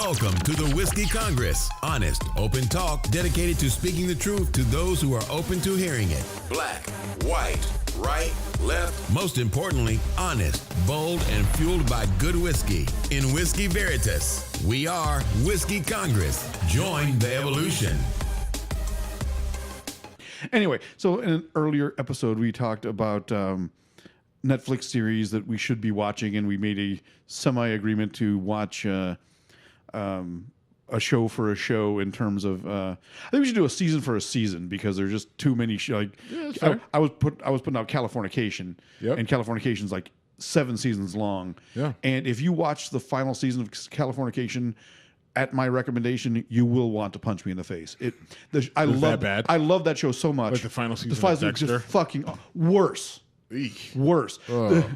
Welcome to the Whiskey Congress. Honest, open talk dedicated to speaking the truth to those who are open to hearing it. Black, white, right, left. Most importantly, honest, bold, and fueled by good whiskey. In Whiskey Veritas, we are Whiskey Congress. Join the evolution. Anyway, so in an earlier episode, we talked about Netflix series that we should be watching, and we made a semi-agreement to watch a show for a show in terms of I think we should do a season for a season because there's just too many I was putting out Californication, and Californication's like 7 seasons long. Yeah. And if you watch the final season of Californication, at my recommendation, you will want to punch me in the face. I love that show so much. Like the final season of Dexter? Is just fucking worse. Eek. Worse. Oh.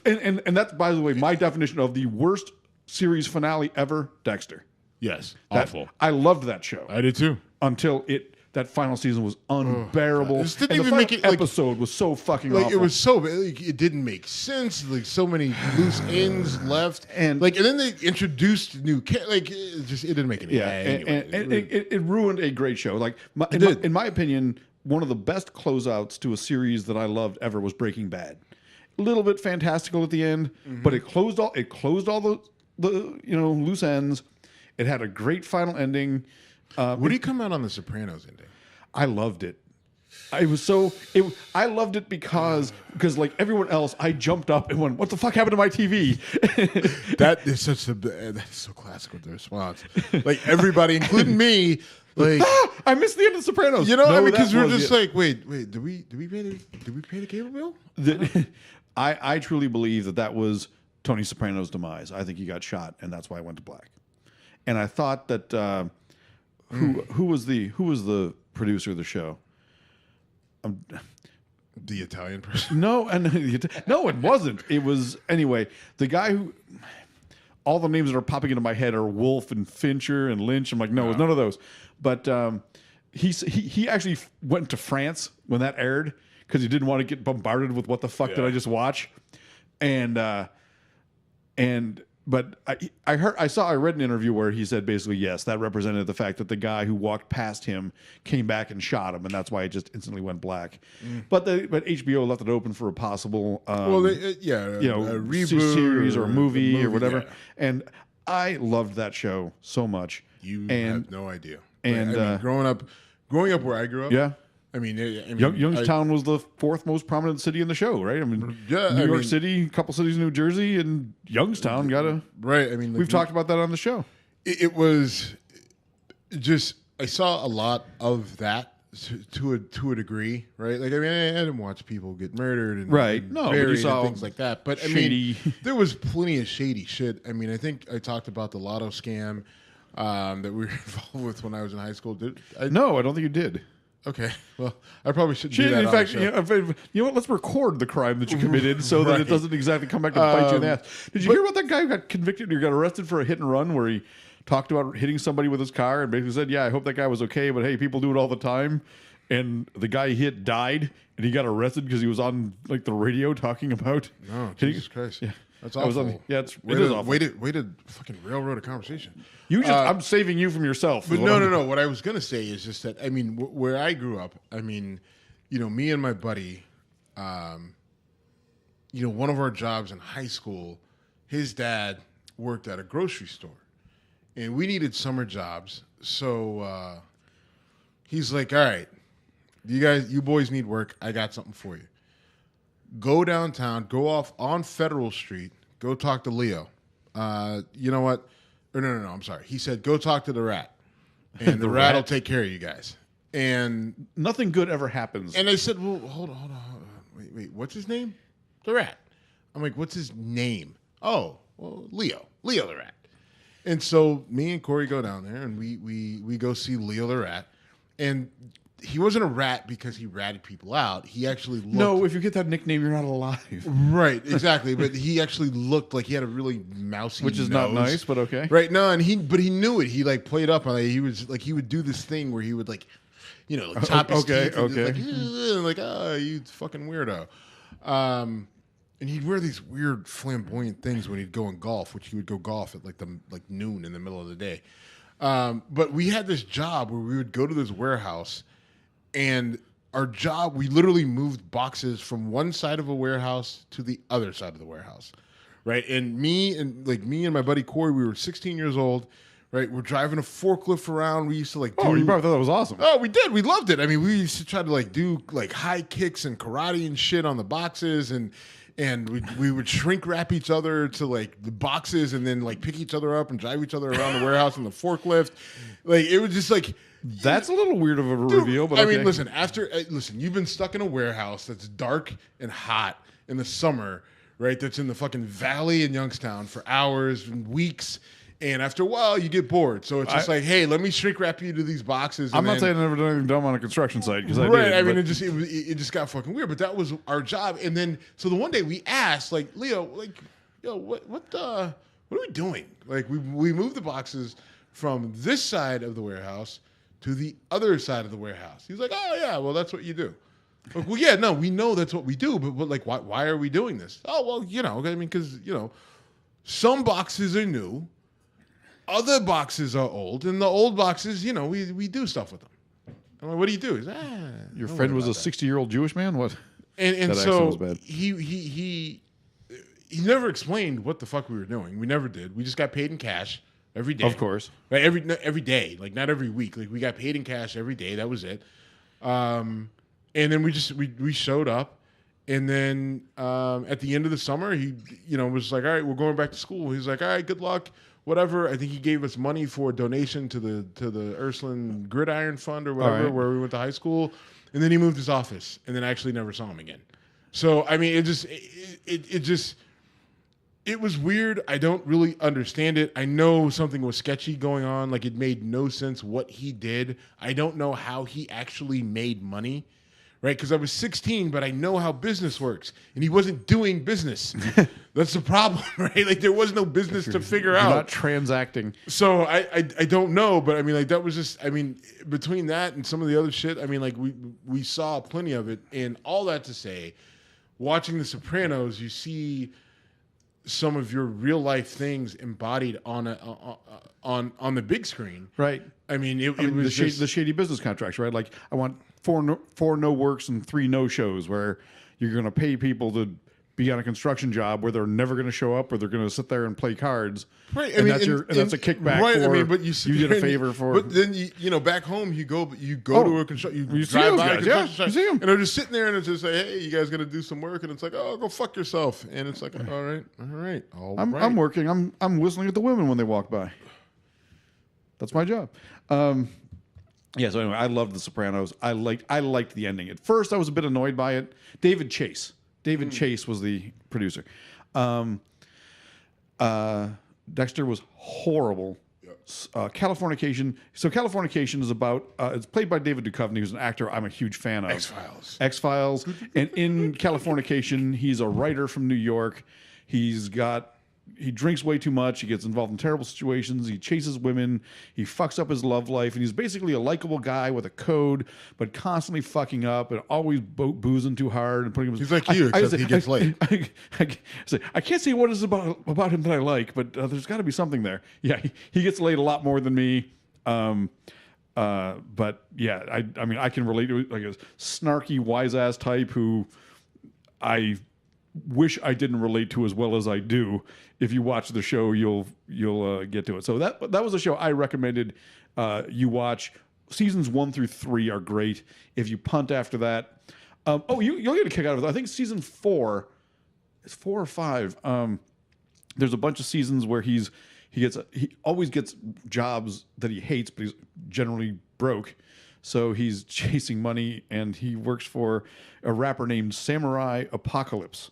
And that's, by the way, my definition of the worst series finale ever, Dexter. Yes. Awful. I loved that show. I did too. Until that final season was unbearable. This didn't and even the make it, episode was so fucking awful. It was so it didn't make sense. Like so many loose ends left, and then they introduced new it didn't make any sense. And it ruined a great show. Like in my opinion, one of the best closeouts to a series that I loved ever was Breaking Bad. A little bit fantastical at the end, but it closed all the loose ends. It had a great final ending. What do you come out on The Sopranos ending? I loved it. I loved it because like everyone else, I jumped up and went, "What the fuck happened to my TV?" That's so classic with the response. Like everybody, including me, like I missed the end of The Sopranos. Because we're just like, wait, did we pay the cable bill? I truly believe that was Tony Soprano's demise. I think he got shot, and that's why I went to black. And I thought that who was the producer of the show? The Italian person? No, it wasn't. It was anyway. The guy who all the names that are popping into my head are Wolf and Fincher and Lynch. I'm like, no, it was none of those. But he actually went to France when that aired because he didn't want to get bombarded with what the fuck did I just watch, But I read an interview where he said basically yes, that represented the fact that the guy who walked past him came back and shot him, and that's why it just instantly went black. But HBO left it open for a possible a reboot series or a movie or whatever. Yeah. And I loved that show so much. You have no idea. And growing up where I grew up, Youngstown was the 4th most prominent city in the show, right? I mean, New York City, a couple cities in New Jersey, and Youngstown got a... Right, I mean... We've talked about that on the show. It was just... I saw a lot of that to a degree, right? Like, I mean, I didn't watch people get murdered and buried and things like that. But, shady. I mean, there was plenty of shady shit. I mean, I think I talked about the lotto scam that we were involved with when I was in high school. No, I don't think you did. Okay, well, I probably shouldn't do that. In fact, you know what? Let's record the crime that you committed so that it doesn't exactly come back and bite you in the ass. Did you hear about that guy who got convicted or got arrested for a hit and run where he talked about hitting somebody with his car and basically said, "Yeah, I hope that guy was okay, but hey, people do it all the time." And the guy he hit died, and he got arrested because he was on like the radio talking about. Oh, Jesus Christ! Yeah. That's awful. It is awful. Way to fucking railroad a conversation. I'm saving you from yourself. But no. What I was going to say is just that, I mean, where I grew up, I mean, me and my buddy, one of our jobs in high school, his dad worked at a grocery store. And we needed summer jobs. So he's like, all right, you boys need work. I got something for you. Go downtown, go off on Federal Street, go talk to Leo. You know what? Or no, I'm sorry. He said, go talk to the rat. And the rat will take care of you guys. And nothing good ever happens. And I said, well, hold on. Wait, what's his name? The rat. I'm like, what's his name? Oh, well, Leo the rat. And so me and Corey go down there, and we go see Leo the rat. And he wasn't a rat because he ratted people out. He actually looked... No, if you get that nickname, you're not alive. Right, exactly. But he actually looked like he had a really mousy Which is nose. not nice, but okay. Right, no, and he knew it. He like played up on it. He was like, he would do this thing where he would like, chop his teeth. And like, oh, you fucking weirdo. And he'd wear these weird flamboyant things when he'd go and golf, which he would go golf at like noon in the middle of the day. But we had this job where we would go to this warehouse, and our job, we literally moved boxes from one side of a warehouse to the other side of the warehouse, right? And me and my buddy Corey, we were 16 years old, right? We're driving a forklift around. We used to like do. Oh, you probably thought that was awesome. Oh, we did. We loved it. I mean, we used to try to like do like high kicks and karate and shit on the boxes, and we would shrink wrap each other to like the boxes, and then like pick each other up and drive each other around the warehouse in the forklift. Like it was just like. That's a little weird of a reveal, but I okay. mean, listen, you've been stuck in a warehouse that's dark and hot in the summer, right? That's in the fucking valley in Youngstown for hours and weeks. And after a while, you get bored. So it's just like, hey, let me shrink wrap you to these boxes. I'm not saying I've never done anything dumb on a construction site, because I right. did. I mean, it just got fucking weird. But that was our job. And then, so the one day we asked, like, Leo, like, yo, what are we doing? Like, we moved the boxes from this side of the warehouse to the other side of the warehouse. He's like, oh yeah, well that's what you do. Like, well, yeah, no, we know that's what we do, but like, why are we doing this? Oh well, I mean, because some boxes are new, other boxes are old, and the old boxes, we do stuff with them. I'm like, what do you do? He's your friend was a 60-year-old Jewish man. What? And that so was bad. he never explained what the fuck we were doing. We never did. We just got paid in cash. Every day, Of course, right? Every day, like not every week. Like we got paid in cash every day. That was it. And then we showed up, and then at the end of the summer, he was like, all right, we're going back to school. He's like, all right, good luck, whatever. I think he gave us money for a donation to the Ursuline Gridiron Fund or whatever, where we went to high school, and then he moved his office, and then I actually never saw him again. So I mean, it was weird. I don't really understand it. I know something was sketchy going on. Like, it made no sense what he did. I don't know how he actually made money, right? Because I was 16, but I know how business works. And he wasn't doing business. That's the problem, right? Like, there was no business to figure out. You're not transacting. So I don't know, but I mean, like, that was just, I mean, between that and some of the other shit, I mean, like, we saw plenty of it. And all that to say, watching The Sopranos, you see some of your real life things embodied on the big screen, Right. I mean, it was the shady business contracts, right? Like, I want four no works and 3 no shows, where you're going to pay people to be on a construction job where they're never going to show up, or they're going to sit there and play cards. Right. And that's a kickback. Right. For, I mean, but you did a favor for. But then back home you go to a construction. You see drive those by a guys, construction you site, see 'em. and they're just sitting there, and it's just like, hey, you guys going to do some work? And it's like, oh, go fuck yourself. And it's like, all right. I'm working. I'm whistling at the women when they walk by. That's my job. Yeah. So anyway, I loved The Sopranos. I liked the ending. At first, I was a bit annoyed by it. David Chase was the producer. Dexter was horrible. Californication. So Californication is about. It's played by David Duchovny, who's an actor I'm a huge fan of. X-Files. And in Californication, he's a writer from New York. He drinks way too much. He gets involved in terrible situations. He chases women. He fucks up his love life. And he's basically a likable guy with a code, but constantly fucking up and always boozing too hard and putting him. He's like you, except he gets laid. I can't say what it is about him that I like, but there's got to be something there. Yeah, he gets laid a lot more than me. But yeah, I mean, I can relate to like a snarky, wise ass type who I wish I didn't relate to as well as I do. If you watch the show, you'll get to it. So that was a show I recommended you watch. Seasons 1 through 3 are great. If you punt after that, you'll get a kick out of it. I think season 4 is 4 or 5. There's a bunch of seasons where he always gets jobs that he hates, but he's generally broke. So he's chasing money, and he works for a rapper named Samurai Apocalypse,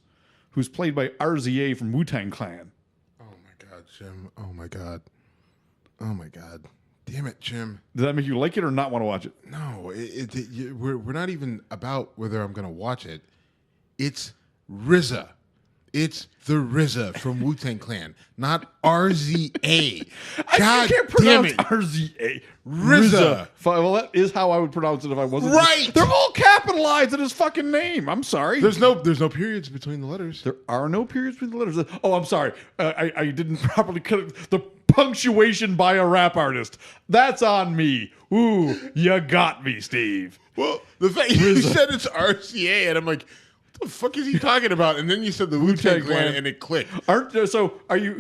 who's played by RZA from Wu-Tang Clan. Oh my God, Jim. Oh my God. Oh my God. Damn it, Jim. Did that make you like it or not want to watch it? No, we're not even about whether I'm going to watch it. It's RZA. It's the RZA from Wu-Tang Clan, not RZA. I can't damn pronounce it. RZA. RZA. Fine, well, that is how I would pronounce it if I wasn't. Right. They're all capitalized in his fucking name. I'm sorry. There's no periods between the letters. There are no periods between the letters. Oh, I'm sorry. I didn't properly cut it. The punctuation by a rap artist. That's on me. Ooh, you got me, Steve. Well, the fact you said it's RCA, and I'm like, what the fuck is he talking about? And then you said the Wu-Tang Clan, and it clicked. So you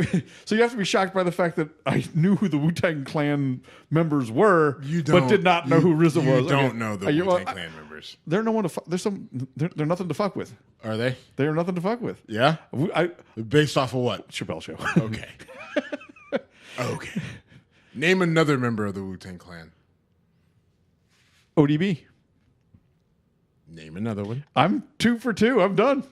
have to be shocked by the fact that I knew who the Wu-Tang Clan members were, but did not know who RZA was. You don't know the Wu-Tang Clan members. They're no one to they're nothing to fuck with. Are they? They are nothing to fuck with. Yeah? Based off of what? Chappelle Show. Okay. Okay. Name another member of the Wu-Tang Clan. ODB. Name another one. I'm 2 for 2. I'm done.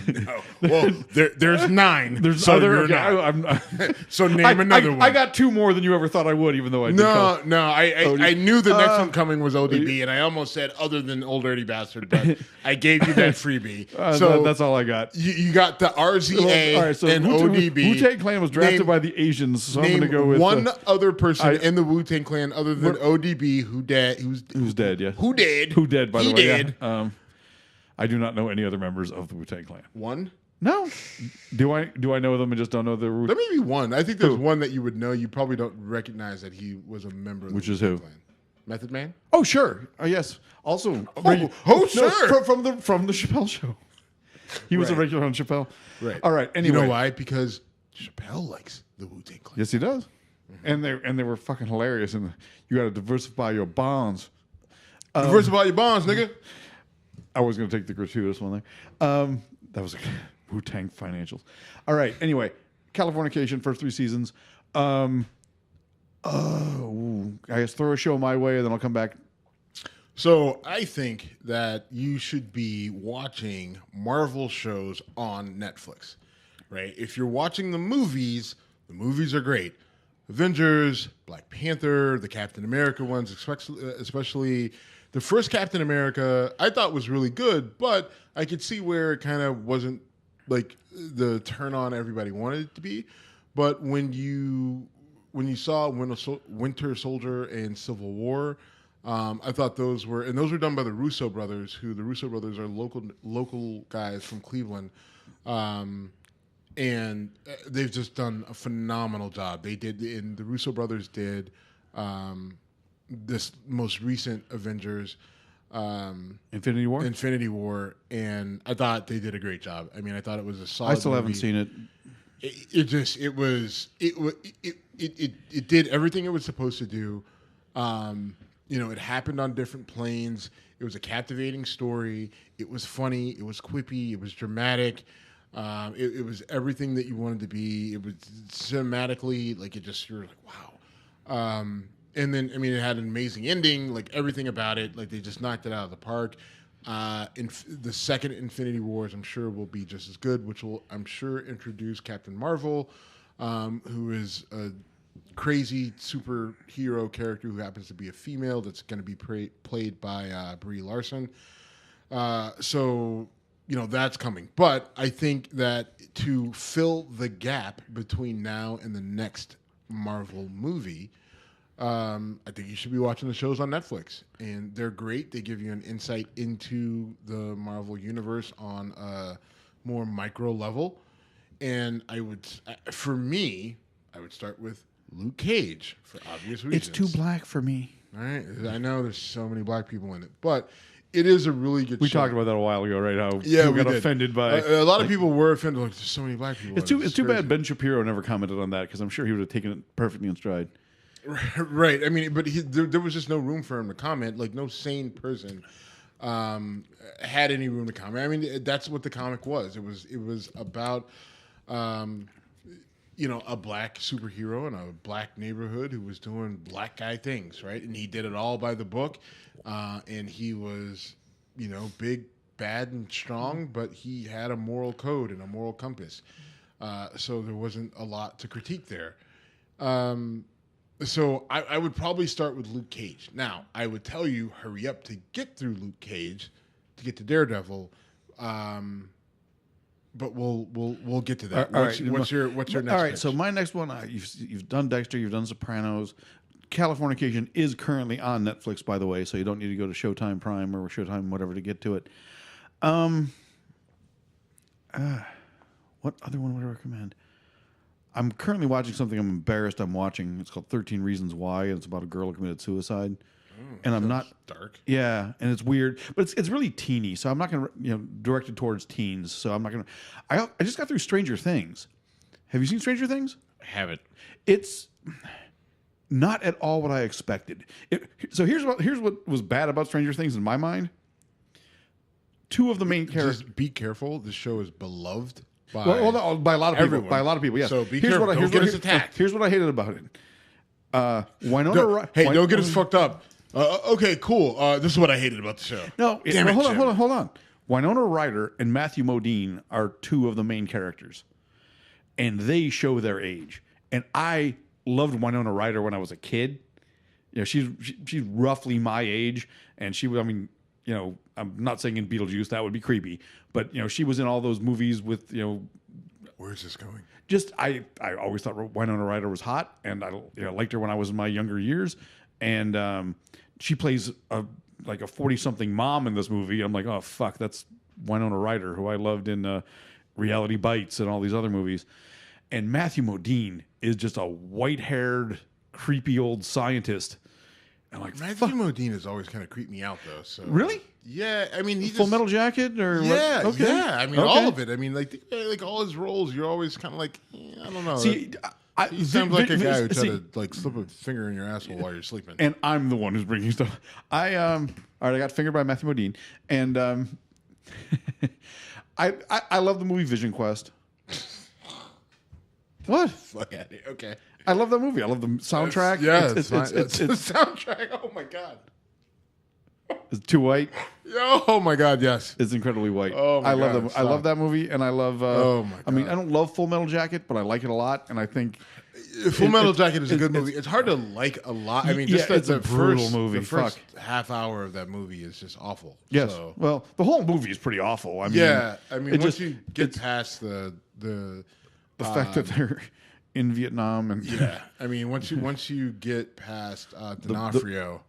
No. Well, there's 9. There's so other. you're Okay, not. So name another one. I got 2 more than you ever thought I would, even though I did. I knew the next one coming was ODB, and I almost said other than Old Dirty Bastard, but I gave you that freebie. So that's all I got. You got the RZA and ODB. Wu-Tang Clan was drafted by the Asians, so I'm going to go with one other person in the Wu-Tang Clan other than ODB who's dead. Yeah. Who dead? Who dead? By the way, dead. Yeah. I do not know any other members of the Wu-Tang Clan. One? No. Do I know them and just don't know the There may be one. I think there's one that you would know. You probably don't recognize that he was a member of the Wu-Tang Clan. Method Man? Oh, sure. Oh, yes. Also, sure. From the Chappelle Show. He was a regular on Chappelle. Right. All right. Anyway, you know why? Because Chappelle likes the Wu-Tang Clan. Yes, he does. Mm-hmm. And they were fucking hilarious. And you got to diversify your bonds. Diversify your bonds, nigga. I was going to take the gratuitous one there. That was Wu-Tang Financials. All right. Anyway, Californication, first 3 seasons. I guess throw a show my way, and then I'll come back. So I think that you should be watching Marvel shows on Netflix, right? If you're watching the movies are great. Avengers, Black Panther, the Captain America ones, especially the first Captain America, I thought was really good, but I could see where it kind of wasn't like the turn on everybody wanted it to be. But when you saw Winter Soldier and Civil War, I thought those were done by the Russo brothers, who the Russo brothers are local guys from Cleveland. And they've just done a phenomenal job. They did, and the Russo brothers did this most recent Avengers, Infinity War, and I thought they did a great job. I mean, I thought it was a solid. I still movie. haven't seen it. It did everything it was supposed to do. It happened on different planes. It was a captivating story. It was funny. It was quippy. It was dramatic. It was everything that you wanted to be. It was cinematically, like, you're like, wow. And then, I mean, it had an amazing ending, like everything about it. Like, they just knocked it out of the park. The second Infinity Wars, I'm sure, will be just as good, which will, I'm sure, introduce Captain Marvel, who is a crazy superhero character who happens to be a female that's going to be played by Brie Larson. So, that's coming. But I think that to fill the gap between now and the next Marvel movie, I think you should be watching the shows on Netflix, and they're great. They give you an insight into the Marvel universe on a more micro level. And for me, I would start with Luke Cage for obvious reasons. It's too black for me. All right, I know there's so many black people in it, but it is a really good show. We talked about that a while ago, right? How we got offended by a lot of people were offended. Like, there's so many black people. It's too bad Ben Shapiro never commented on that, because I'm sure he would have taken it perfectly in stride. Right. I mean, but there was just no room for him to comment. Like, no sane person had any room to comment. I mean, that's what the comic was. It was about a black superhero in a black neighborhood who was doing black guy things, right? And he did it all by the book. And he was, big, bad, and strong, but he had a moral code and a moral compass. So there wasn't a lot to critique there. So I would probably start with Luke Cage. Now, I would tell you, hurry up to get through Luke Cage, to get to Daredevil, but we'll get to that. All What's right. your next? All right. pitch? So my next one, you've done Dexter, you've done Sopranos. Californication is currently on Netflix, by the way, so you don't need to go to Showtime Prime or Showtime whatever to get to it. What other one would I recommend? I'm currently watching something I'm embarrassed I'm watching. It's called 13 Reasons Why, and it's about a girl who committed suicide. And I'm not dark. Yeah, and it's weird, but it's really teeny. So I'm not going to directed towards teens. So I'm not going to. I just got through Stranger Things. Have you seen Stranger Things? I haven't. It's not at all what I expected. So here's what was bad about Stranger Things in my mind. Two of the main characters. Just be careful. This show is beloved by by a lot of people. everyone. By a lot of people. Yes. So be careful. Don't get us attacked. Here's what I hated about it. Don't get us fucked up. Okay, cool. This is what I hated about the show. No, Damn it, hold on. Winona Ryder and Matthew Modine are two of the main characters, and they show their age. And I loved Winona Ryder when I was a kid. She's roughly my age, and she. I mean, I'm not saying in Beetlejuice, that would be creepy, but she was in all those movies with Where's this going? Just I always thought Winona Ryder was hot, and I liked her when I was in my younger years, and she plays a 40-something mom in this movie. I'm like, oh fuck, that's Winona Ryder, who I loved in Reality Bites and all these other movies. And Matthew Modine is just a white-haired, creepy old scientist. And Matthew Modine has always kind of creeped me out, though. So really? Yeah, I mean, Full Metal Jacket, or yeah, what? Okay. yeah. I mean, all of it. I mean, like all his roles, you're always kind of like, I don't know. See, he sounds like a guy who tried to slip a finger in your asshole while you're sleeping. And I'm the one who's bringing stuff. All right, I got fingered by Matthew Modine, and I love the movie Vision Quest. What? Fuck at it. Okay. I love that movie. I love the soundtrack. It's the soundtrack. Oh my god. It's too white. Oh my god, yes. It's incredibly white. Oh my I love God, that. I love that movie, and I love. Oh my god. I mean, I don't love Full Metal Jacket, but I like it a lot, and I think Full Metal Jacket is a good movie. It's hard to like a lot. I mean, just it's a brutal first movie. The first half hour of that movie is just awful. Yes. So, Well, the whole movie is pretty awful. I mean, I mean, once you get past the fact that they're in Vietnam and I mean, once you get past D'Onofrio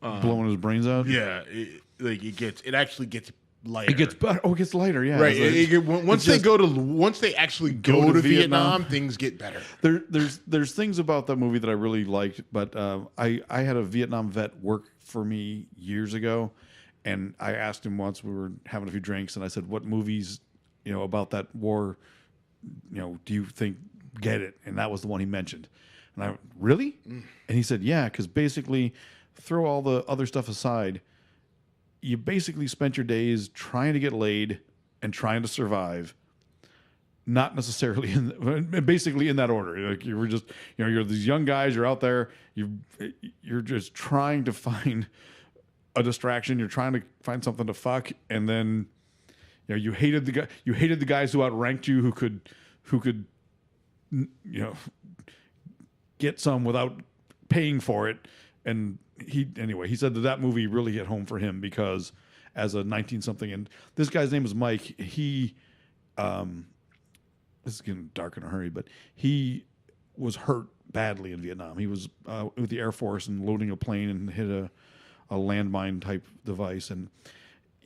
blowing his brains out. Yeah, it actually gets lighter. It gets better. Oh, it gets lighter. Yeah, right. Once they actually go to Vietnam, things get better. There's things about that movie that I really liked, but I had a Vietnam vet work for me years ago, and I asked him once, we were having a few drinks, and I said, "What movies, about that war, do you think get it?" And that was the one he mentioned. And I really, and he said, "Yeah, because basically, throw all the other stuff aside." You basically spent your days trying to get laid and trying to survive, not necessarily basically in that order. Like you were just, you're these young guys, you're out there, you're just trying to find a distraction. You're trying to find something to fuck. And then, you hated the guys who outranked you, who could, get some without paying for it. And he said that movie really hit home for him because as a 19-something, and this guy's name is Mike. He, this is getting dark in a hurry, but he was hurt badly in Vietnam. He was with the Air Force and loading a plane and hit a landmine type device. And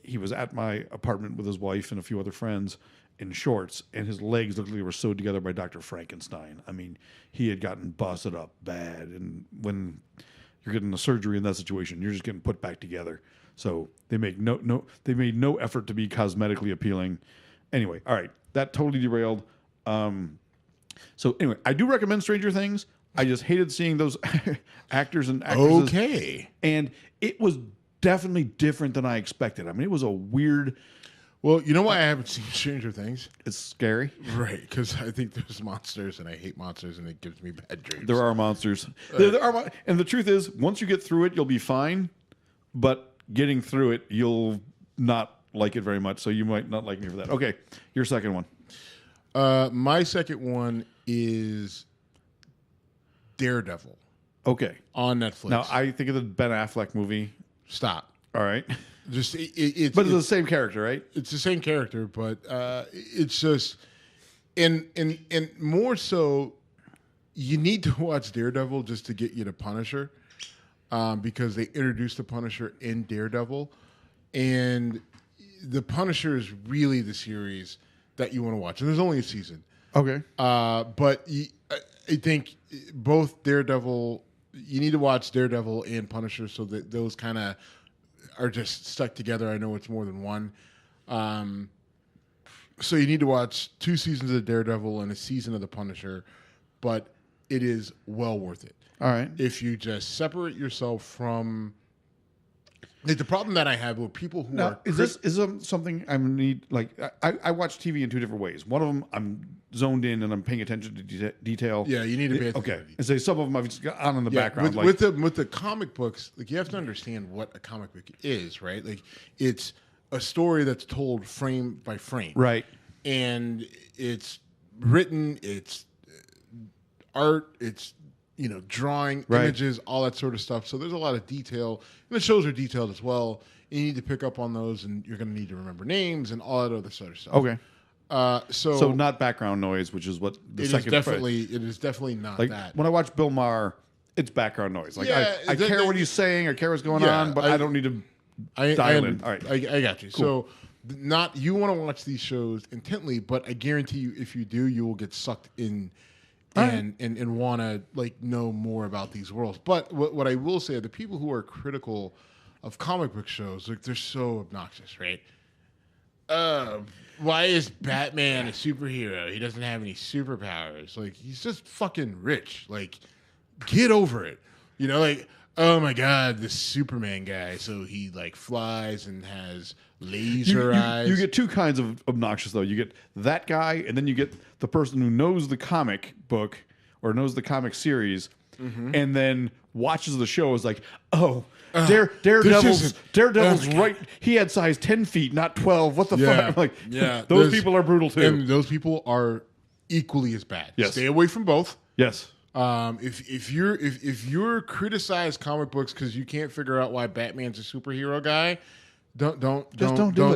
he was at my apartment with his wife and a few other friends in shorts, and his legs looked like they were sewed together by Dr. Frankenstein. I mean, he had gotten busted up bad. And when you're getting a surgery in that situation, you're just getting put back together. So they made no effort to be cosmetically appealing. Anyway, all right, that totally derailed. So anyway, I do recommend Stranger Things. I just hated seeing those actors and actresses. Okay. And it was definitely different than I expected. I mean, it was a weird. Well, you know why I haven't seen Stranger Things? It's scary. Right, because I think there's monsters, and I hate monsters, and it gives me bad dreams. There are monsters. There are, and the truth is, once you get through it, you'll be fine. But getting through it, you'll not like it very much, so you might not like me for that. Okay, your second one. My second one is Daredevil. Okay. On Netflix. Now, I think of the Ben Affleck movie. Stop. All right. Just but it's the same character, right? It's the same character, but it's just and more so. You need to watch Daredevil just to get you to Punisher, because they introduced the Punisher in Daredevil, and the Punisher is really the series that you want to watch. And there's only a season. Okay. But I think both Daredevil, you need to watch Daredevil and Punisher so that those kind of are just stuck together. I know it's more than one. So you need to watch 2 seasons of Daredevil and a season of the Punisher, but it is well worth it. All right. If you just separate yourself from the problem that I have with people who are is something I need? Like I watch TV in 2 different ways. One of them I'm zoned in and I'm paying attention to detail. Yeah, you need to pay attention. Okay, and say some of them I've just got on in the background. With the comic books, like you have to understand what a comic book is, right? Like it's a story that's told frame by frame, right? And it's written, it's art, it's drawing, right. images, all that sort of stuff. So there's a lot of detail, and the shows are detailed as well. You need to pick up on those, and you're going to need to remember names and all that other sort of stuff. Okay. So not background noise, which is what the it second. It is definitely not like, that. When I watch Bill Maher, it's background noise. Like Yeah, I care what he's saying, I care what's going on, but I don't need to dial in. All right, I got you. Cool. So you want to watch these shows intently, but I guarantee you, if you do, you will get sucked in. And want to know more about these worlds. But what I will say, the people who are critical of comic book shows, they're so obnoxious, right? Why is Batman a superhero? He doesn't have any superpowers. Like, he's just fucking rich. Like, get over it. Oh my God, this Superman guy. So he flies and has laser eyes. You get 2 kinds of obnoxious though. You get that guy, and then you get the person who knows the comic book or knows the comic series, and then watches the show. Is like, Daredevil's right. He had size 10 feet, not 12. What the fuck? Like, those people are brutal too, and those people are equally as bad. Yes. Stay away from both. Yes. If you're criticize comic books because you can't figure out why Batman's a superhero guy, don't do it. Don't do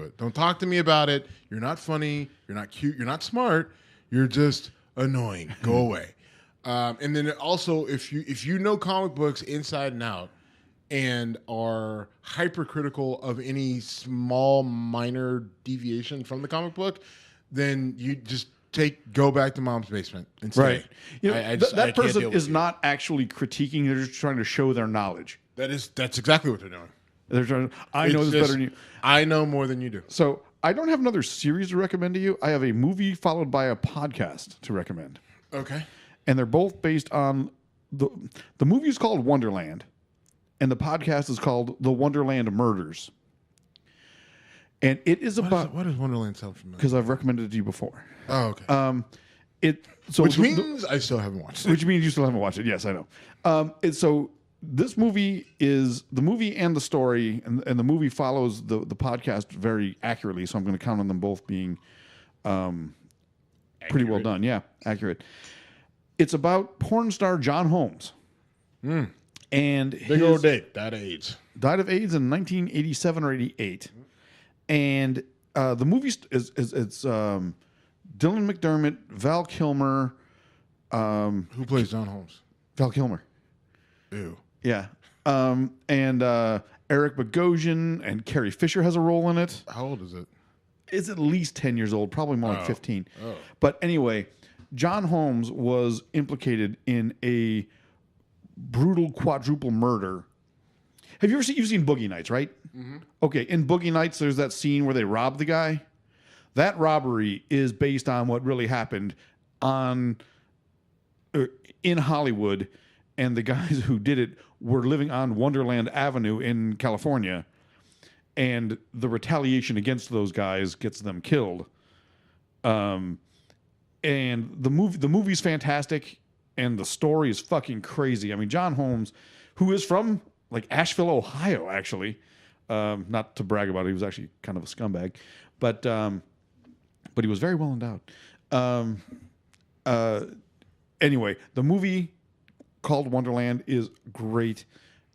it. Don't talk to me about it. You're not funny. You're not cute. You're not smart. You're just annoying. Go away. And then also, if you know comic books inside and out and are hypercritical of any small minor deviation from the comic book, then you just go back to mom's basement and stay. Right. That person is not actually critiquing. They're just trying to show their knowledge. That's exactly what they're doing. They're trying. I know this better than you. I know more than you do. So I don't have another series to recommend to you. I have a movie followed by a podcast to recommend. Okay. And they're both based on the movie is called Wonderland, and the podcast is called The Wonderland Murders. And it is about what does Wonderland sound familiar? Because I've recommended it to you before. Oh, okay. Which means I still haven't watched it. Which means you still haven't watched it. Yes, I know. So this movie is the movie and the story, and the movie follows the podcast very accurately. So I'm going to count on them both being pretty well done. Yeah, accurate. It's about porn star John Holmes. And big old date. Died of AIDS. Died of AIDS in 1987 or 88. And the movie is Dylan McDermott, Val Kilmer. Who plays John Holmes? Val Kilmer. Ew. Yeah. And Eric Bogosian and Carrie Fisher has a role in it. How old is it? It's at least 10 years old, probably more like 15. Oh. But anyway, John Holmes was implicated in a brutal quadruple murder. Have you ever seen Boogie Nights, right? Mm-hmm. Okay, in Boogie Nights, there's that scene where they rob the guy. That robbery is based on what really happened in Hollywood, and the guys who did it were living on Wonderland Avenue in California, and the retaliation against those guys gets them killed. And the movie's fantastic, and the story is fucking crazy. I mean, John Holmes, who is from Asheville, Ohio, actually, not to brag about it, he was actually kind of a scumbag, but he was very well endowed. Anyway, the movie called Wonderland is great,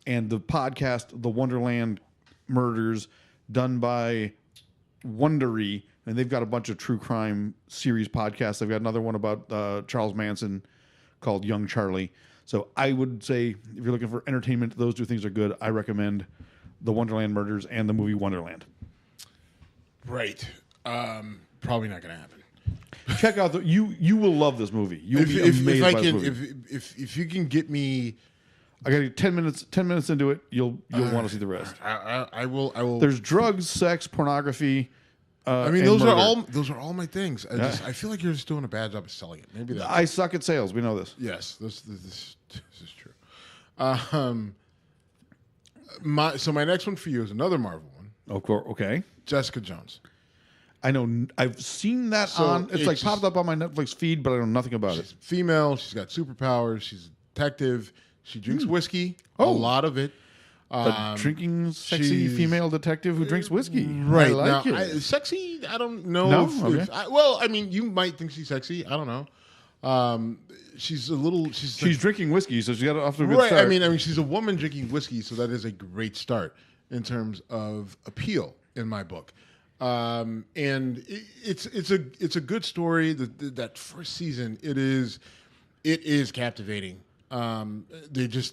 and the podcast, The Wonderland Murders, done by Wondery, and they've got a bunch of true crime series podcasts. They've got another one about Charles Manson called Young Charlie. So I would say if you're looking for entertainment, those two things are good. I recommend the Wonderland Murders and the movie Wonderland. Right. Probably not going to happen. Check out you will love this movie. You'll be amazed by this movie. If you can get me, I got you 10 minutes into it. You'll want to see the rest. I will. There's drugs, sex, pornography. I mean, those are all my things. I feel like you're just doing a bad job of selling it. Maybe I suck at sales. We know this. Yes, this is true. So my next one for you is another Marvel one. Of course. Okay. Jessica Jones. I know. I've seen that on. It's like popped up on my Netflix feed, but I know nothing about it. She's female. She's got superpowers. She's a detective. She drinks whiskey. A lot of it. A drinking sexy female detective who drinks whiskey. Right. I like it. Sexy, I don't know. No? If I mean, you might think she's sexy. I don't know. She's a little. She's drinking whiskey, so she's got off to a good right. start. I mean, she's a woman drinking whiskey, so that is a great start in terms of appeal in my book. And it's a good story. That first season, it is captivating. Is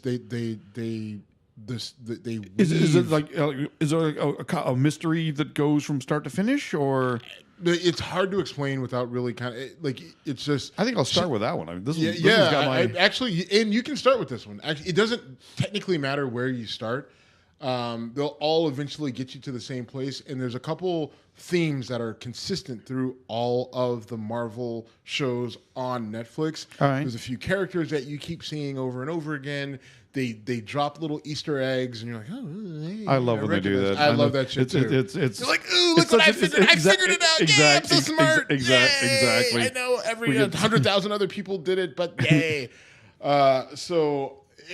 it like is there like a mystery that goes from start to finish, or it's hard to explain without really it's just. I think I'll start with that one. I mean, this one's got my actually, and you can start with this one. Actually, it doesn't technically matter where you start. They'll all eventually get you to the same place, and there's a couple themes that are consistent through all of the Marvel shows on Netflix. All right. There's a few characters that you keep seeing over and over again. They drop little Easter eggs, and you're like, oh, hey, I love when they do that. I love that shit too. It's you're like, ooh, look what I figured! I figured it out. Yay, I'm so smart. Exactly. I know 100,000 other people did it, but yay.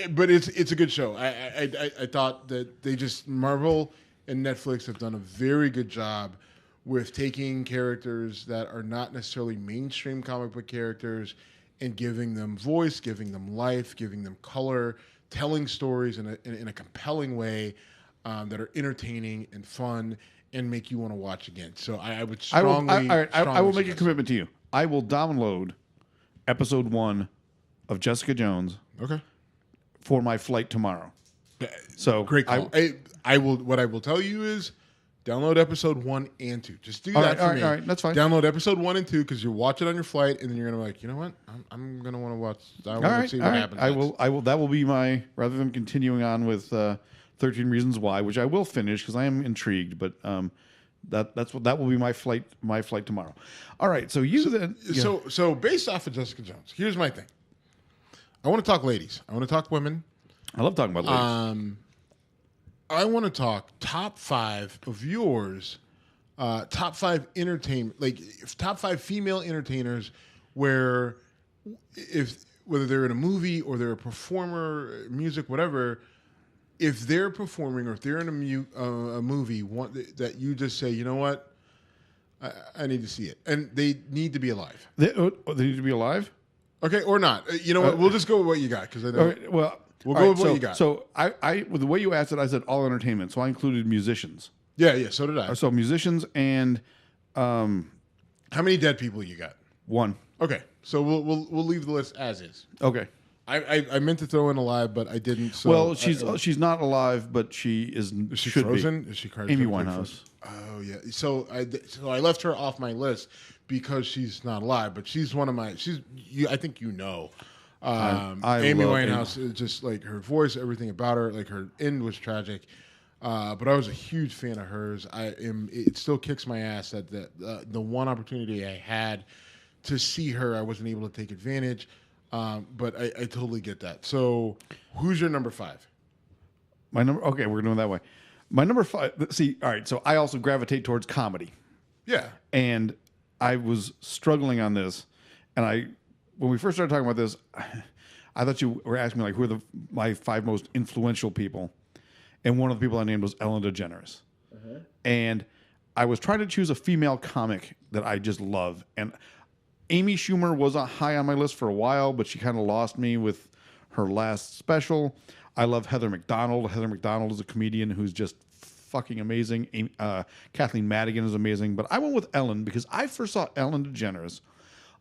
But it's a good show. I thought that they just Marvel and Netflix have done a very good job with taking characters that are not necessarily mainstream comic book characters and giving them voice, giving them life, giving them color, telling stories in a compelling way that are entertaining and fun and make you want to watch again. So I would strongly. I will make a commitment to you. I will download episode 1 of Jessica Jones. Okay. For my flight tomorrow. So great call. I will. What I will tell you is, download episode 1 and 2. Just do that for me. All right, that's fine. Download episode 1 and 2 because you'll watch it on your flight, and then you're gonna be like, you know what? I'm gonna want to watch. I want to see what happens. I will. That will be my rather than continuing on with 13 Reasons Why, which I will finish because I am intrigued. But that will be my flight. My flight tomorrow. All right. So then. So based off of Jessica Jones, here's my thing. I want to talk ladies. I want to talk women. I love talking about ladies. I want to talk top 5 of yours, top 5 entertainment, like top 5 female entertainers, whether they're in a movie or they're a performer, music, whatever, if they're performing or if they're in a movie that you just say, you know what, I need to see it, and they need to be alive. They need to be alive. Okay, or not. You know what? We'll just go with what you got because I know. Okay, well, we'll go with what you got. So I, with the way you asked it, I said all entertainment. So I included musicians. Yeah. So did I. So musicians and how many dead people you got? 1. Okay, so we'll leave the list as is. Okay. I meant to throw in alive, but I didn't. So well, she's not alive, but she is. Is she should frozen? Be. Is she Amy Winehouse? Oh yeah. So I left her off my list because she's not alive, but she's one of my. I think you know. I Amy love Winehouse is just like her voice, everything about her. Like her end was tragic, but I was a huge fan of hers. It still kicks my ass that the one opportunity I had to see her, I wasn't able to take advantage. But I totally get that. So, who's your number 5? My number. Okay, we're doing it that way. My number 5. See, all right. So I also gravitate towards comedy. Yeah. And I was struggling on this, and when we first started talking about this, I thought you were asking me like who are my 5 most influential people, and one of the people I named was Ellen DeGeneres, and I was trying to choose a female comic that I just love, and Amy Schumer was high on my list for a while, but she kind of lost me with her last special. I love Heather McDonald. Heather McDonald is a comedian who's just fucking amazing. Kathleen Madigan is amazing. But I went with Ellen because I first saw Ellen DeGeneres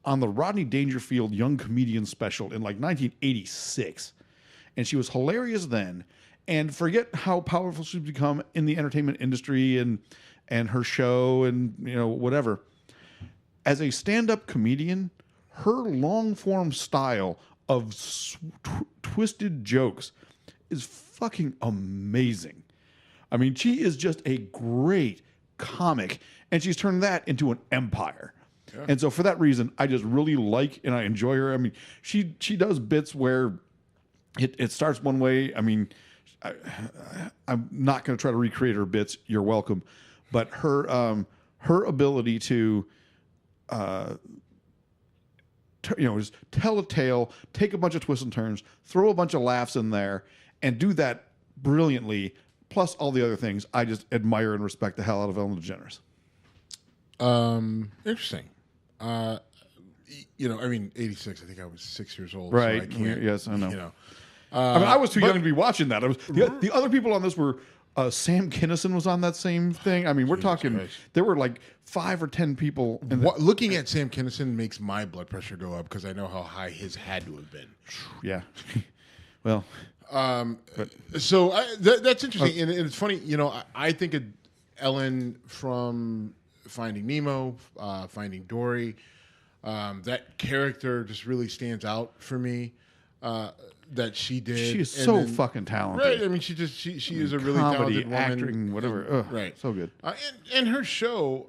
on the Rodney Dangerfield Young Comedian special in like 1986. And she was hilarious then. And forget how powerful she's become in the entertainment industry and her show and, you know, whatever. As a stand-up comedian, her long-form style of twisted jokes is fucking amazing. I mean, she is just a great comic, and she's turned that into an empire. Yeah. And so for that reason, I just really like and I enjoy her. I mean, she does bits where it starts one way. I mean, I'm not going to try to recreate her bits. You're welcome. But her ability to just tell a tale, take a bunch of twists and turns, throw a bunch of laughs in there, and do that brilliantly, plus all the other things, I just admire and respect the hell out of Ellen DeGeneres. Interesting. I mean, 86, I think I was 6 years old. Right. So I can't, yes, I know. You know. I mean, I was too young to be watching that. The other people on this were Sam Kinison was on that same thing. I mean, we're talking. Christ. There were like 5 or 10 people. Looking at Sam Kinison makes my blood pressure go up because I know how high his had to have been. Yeah. Well. So that's interesting, and it's funny. You know, I think of Ellen from Finding Nemo, Finding Dory. That character just really stands out for me. That she did. She is so fucking talented. Right. I mean, she is a really talented woman. Acting, whatever. Right. So good. And her show,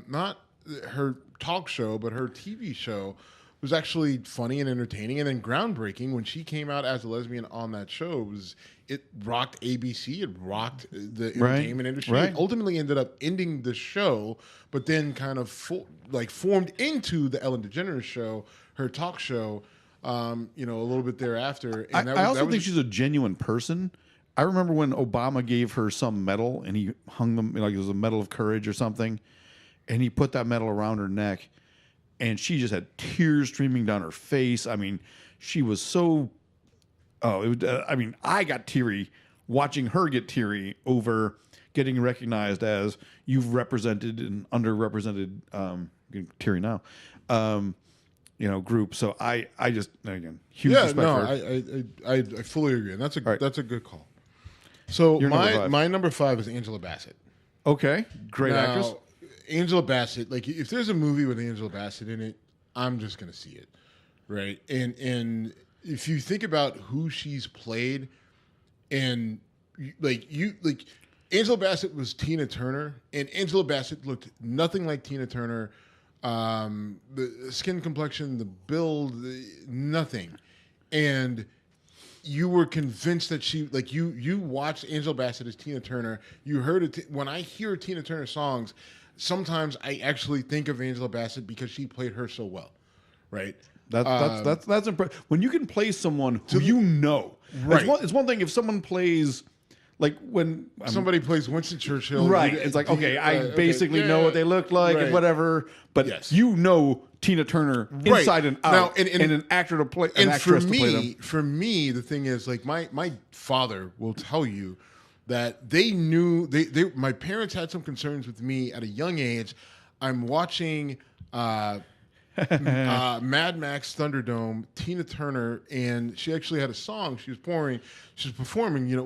not her talk show, but her TV show was actually funny and entertaining and then groundbreaking. When she came out as a lesbian on that show, it rocked ABC, it rocked the entertainment industry. Right. It ultimately ended up ending the show, but then kind of formed into the Ellen DeGeneres show, her talk show. A little bit thereafter. And I also think she's a genuine person. I remember when Obama gave her some medal and he hung them, like it was a Medal of Courage or something, and he put that medal around her neck, and she just had tears streaming down her face. I mean, she was so. I got teary watching her get teary over getting recognized as you've represented and underrepresented. Getting teary now. Group. So I just, again, huge respect for her. I fully agree, and that's a good call. So my number 5 is Angela Bassett. Okay, great actress. Angela Bassett, like if there's a movie with Angela Bassett in it, I'm just gonna see it, right? And if you think about who she's played, and Angela Bassett was Tina Turner, and Angela Bassett looked nothing like Tina Turner. The skin complexion, the build, nothing. And you were convinced that she, like you watched Angela Bassett as Tina Turner. You heard it. When I hear Tina Turner songs, sometimes I actually think of Angela Bassett because she played her so well, right? That's impressive. When you can play someone who you know, right? It's one thing if someone plays. Like when somebody plays Winston Churchill, right? It's like, okay, I basically know what they look like and whatever, but you know Tina Turner inside and out, and an actor to play, an actress to play them. For me, the thing is, like my father will tell you that they knew my parents had some concerns with me at a young age. I'm watching Mad Max Thunderdome, Tina Turner, and she actually had a song she was performing,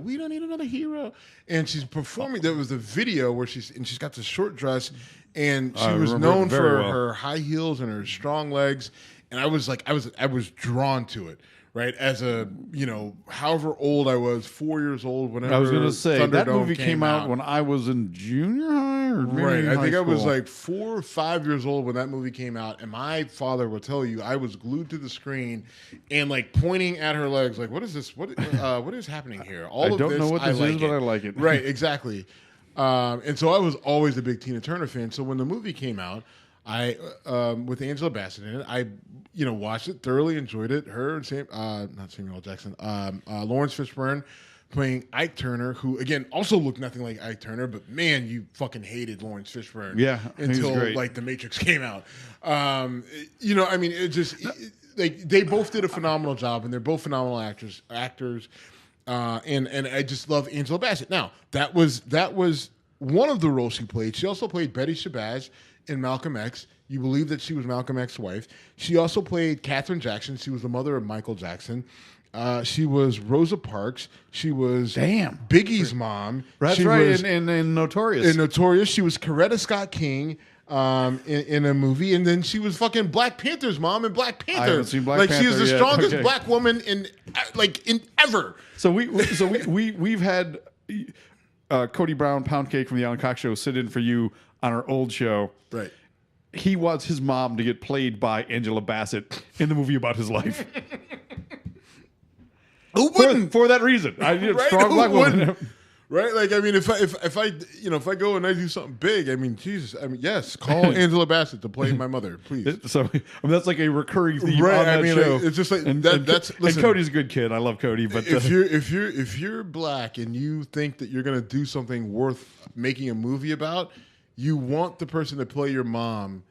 we don't need another hero. And she's performing, there was a video where she's got this short dress, and she was known for her high heels and her strong legs. And I was drawn to it. Right, as a however old I was, 4 years old, whenever I was going to say Thunderdome that movie came out when I was in junior high, or maybe I think I was like 4 or 5 years old when that movie came out, and my father will tell you I was glued to the screen and like pointing at her legs, like, "What is this? What is happening here?" I don't know what this is, but I like it. Right, exactly. And so I was always a big Tina Turner fan. So when the movie came out, I with Angela Bassett in it, I watched it, thoroughly enjoyed it. Her and not Samuel L. Jackson, Lawrence Fishburne playing Ike Turner, who again also looked nothing like Ike Turner, but man, you fucking hated Lawrence Fishburne. Yeah, until like The Matrix came out. It just like they both did a phenomenal job, and they're both phenomenal actors. and I just love Angela Bassett. Now that was one of the roles she played. She also played Betty Shabazz in Malcolm X. You believe that she was Malcolm X's wife. She also played Katherine Jackson. She was the mother of Michael Jackson. She was Rosa Parks. She was Biggie's mom. That's she right. Was, in Notorious. In Notorious, she was Coretta Scott King. In a movie, and then she was fucking Black Panther's mom in Black Panther. I haven't seen Black Panther She is the yet. strongest Okay. black woman in ever. So we've had Cody Brown, Pound Cake from the Alan Cox Show, sit in for you on our old show. Right. He wants his mom to get played by Angela Bassett in the movie about his life. Who wouldn't? For that reason, I need a Right? strong Who black woman. wouldn't? Right, like I mean, if I go and I do something big, I mean, Jesus, I mean, yes, call Angela Bassett to play my mother, please. So I mean, that's like a recurring theme Right, on that I mean, show. like, it's just like and, that's. and Listen, Cody's a good kid. I love Cody, but if you're black and you think that you're gonna do something worth making a movie about, you want the person to play your mom.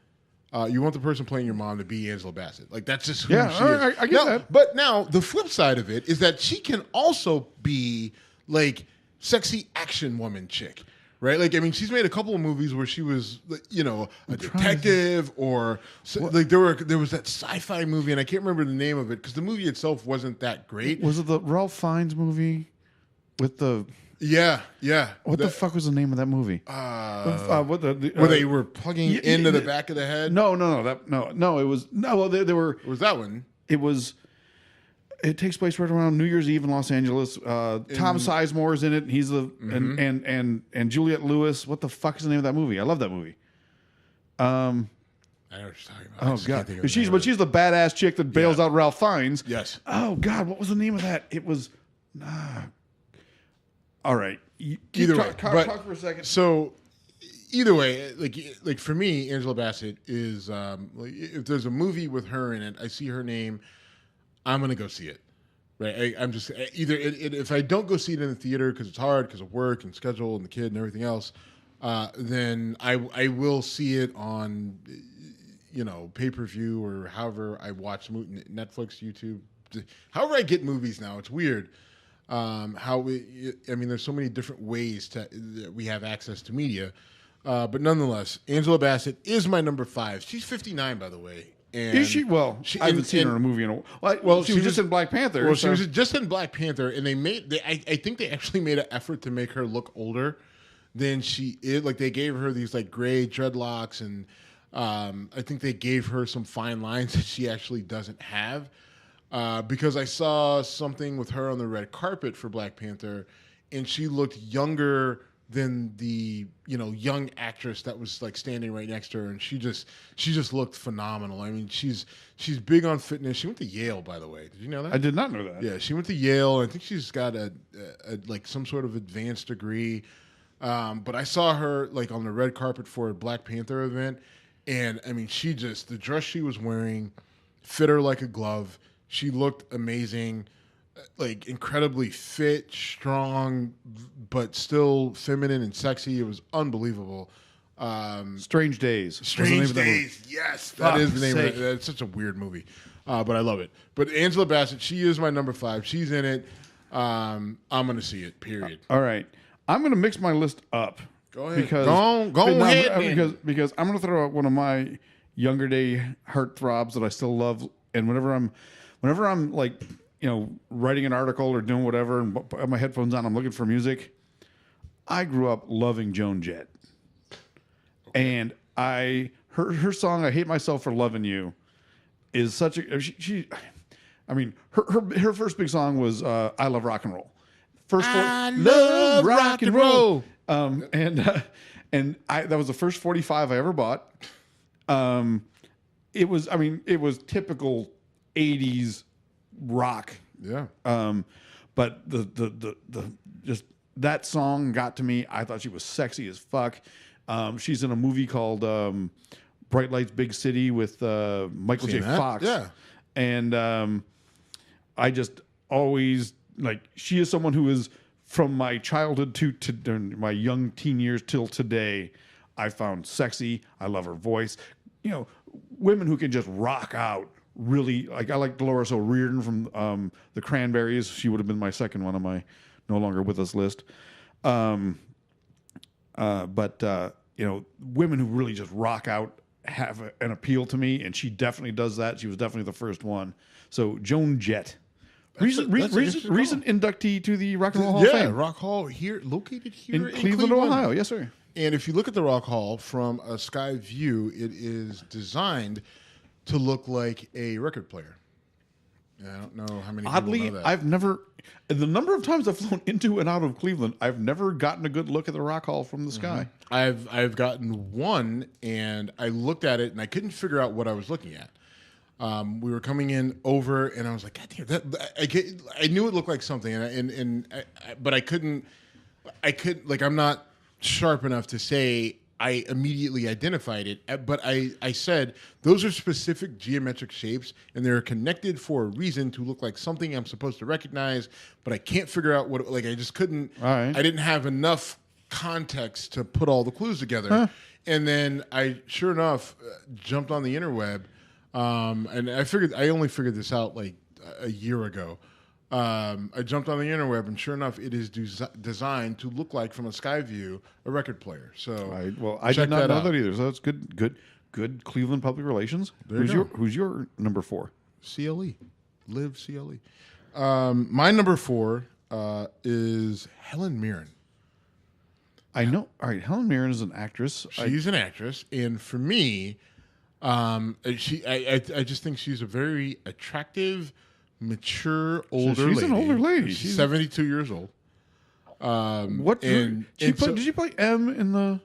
You want the person playing your mom to be Angela Bassett. Like that's just who she is. I get that. But now the flip side of it is that she can also be like sexy action woman chick, right? Like I mean, she's made a couple of movies where she was, a detective, or like there was that sci-fi movie, and I can't remember the name of it because the movie itself wasn't that great. Was it the Ralph Fiennes movie with the? Yeah. What the fuck was the name of that movie? Where they were plugging into the back of the head? No. It was no. Well, they were. It was that one. It was. It takes place right around New Year's Eve in Los Angeles. Tom Sizemore is in it. He's the and Juliette Lewis. What the fuck is the name of that movie? I love that movie. I know what you're talking about. Oh god, she's the badass chick that bails out Ralph Fiennes. Yes. Oh god, what was the name of that? It was. All right. Either way, talk for a second. So, either way, like for me, Angela Bassett is if there's a movie with her in it, I see her name, I'm gonna go see it. Right? I'm just either if I don't go see it in the theater because it's hard because of work and schedule and the kid and everything else, then I will see it on pay-per-view or however I watch Netflix, YouTube, however I get movies now. It's weird. There's so many different ways that we have access to media, but nonetheless, Angela Bassett is my number 5. She's 59, by the way. And is she? Well, I haven't seen her in a movie in a while. Well, she was just in Black Panther. Well, she was just in Black Panther, and I think they actually made an effort to make her look older than she is. Like they gave her these like gray dreadlocks, and I think they gave her some fine lines that she actually doesn't have. Because I saw something with her on the red carpet for Black Panther, and she looked younger than the young actress that was like standing right next to her, and she just looked phenomenal. I mean, she's big on fitness. She went to Yale, by the way. Did you know that? I did not know that. Yeah, she went to Yale. I think she's got a like some sort of advanced degree. But I saw her like on the red carpet for a Black Panther event, and I mean, the dress she was wearing fit her like a glove. She looked amazing, like incredibly fit, strong, but still feminine and sexy. It was unbelievable. Strange Days. Strange Days. Yes, that is the name of it. It's such a weird movie, but I love it. But Angela Bassett, she is my number 5. She's in it. I'm going to see it, period. All right. I'm going to mix my list up. Go ahead. Because, go ahead. Because I'm going to throw out one of my younger day heartthrobs that I still love. And whenever I'm like, writing an article or doing whatever and put my headphones on, I'm looking for music. I grew up loving Joan Jett. Okay. And her song, I Hate Myself for Loving You, is such a, her first big song was I Love Rock and Roll. I love rock and roll. That was the first 45 I ever bought. It was typical 80s rock. Yeah. But the just that song got to me. I thought she was sexy as fuck. She's in a movie called Bright Lights Big City with Michael J. Fox. Yeah. And I just always she is someone who is from my childhood to my young teen years till today. I found sexy. I love her voice. Women who can just rock out really like. I like Dolores O'Riordan from the Cranberries. She would have been my second one on my no longer with us list. But women who really just rock out have an appeal to me, and she definitely does that. She was definitely the first one. So Joan Jett. Recent inductee to the Rock and Roll Hall of Fame. Yeah, Rock Hall located here in Cleveland, Ohio. Yes, sir. And if you look at the Rock Hall from a sky view, it is designed to look like a record player. I don't know how many Oddly, people know that. I've never, the number of times I've flown into and out of Cleveland, I've never gotten a good look at the Rock Hall from the sky. I've gotten one, and I looked at it, and I couldn't figure out what I was looking at. We were coming in over, and I was like, God damn, I knew it looked like something, but I couldn't, like, I'm not sharp enough to say I immediately identified it, but I said those are specific geometric shapes, and they're connected for a reason to look like something I'm supposed to recognize, but I can't figure out what. Like I just couldn't. All right. I didn't have enough context to put all the clues together, and then I, sure enough, jumped on the interweb, and I only figured this out like a year ago. I jumped on the interweb, and sure enough, it is designed to look like, from a sky view, a record player. So, I did not know that either. So that's good Cleveland public relations. Who's your number 4? CLE, live CLE. My number 4 is Helen Mirren. I know. All right, Helen Mirren is an actress. She's an actress, and for me, I just think she's a very attractive, mature older lady. She's an older lady. She's 72 years old. Did she play M in the?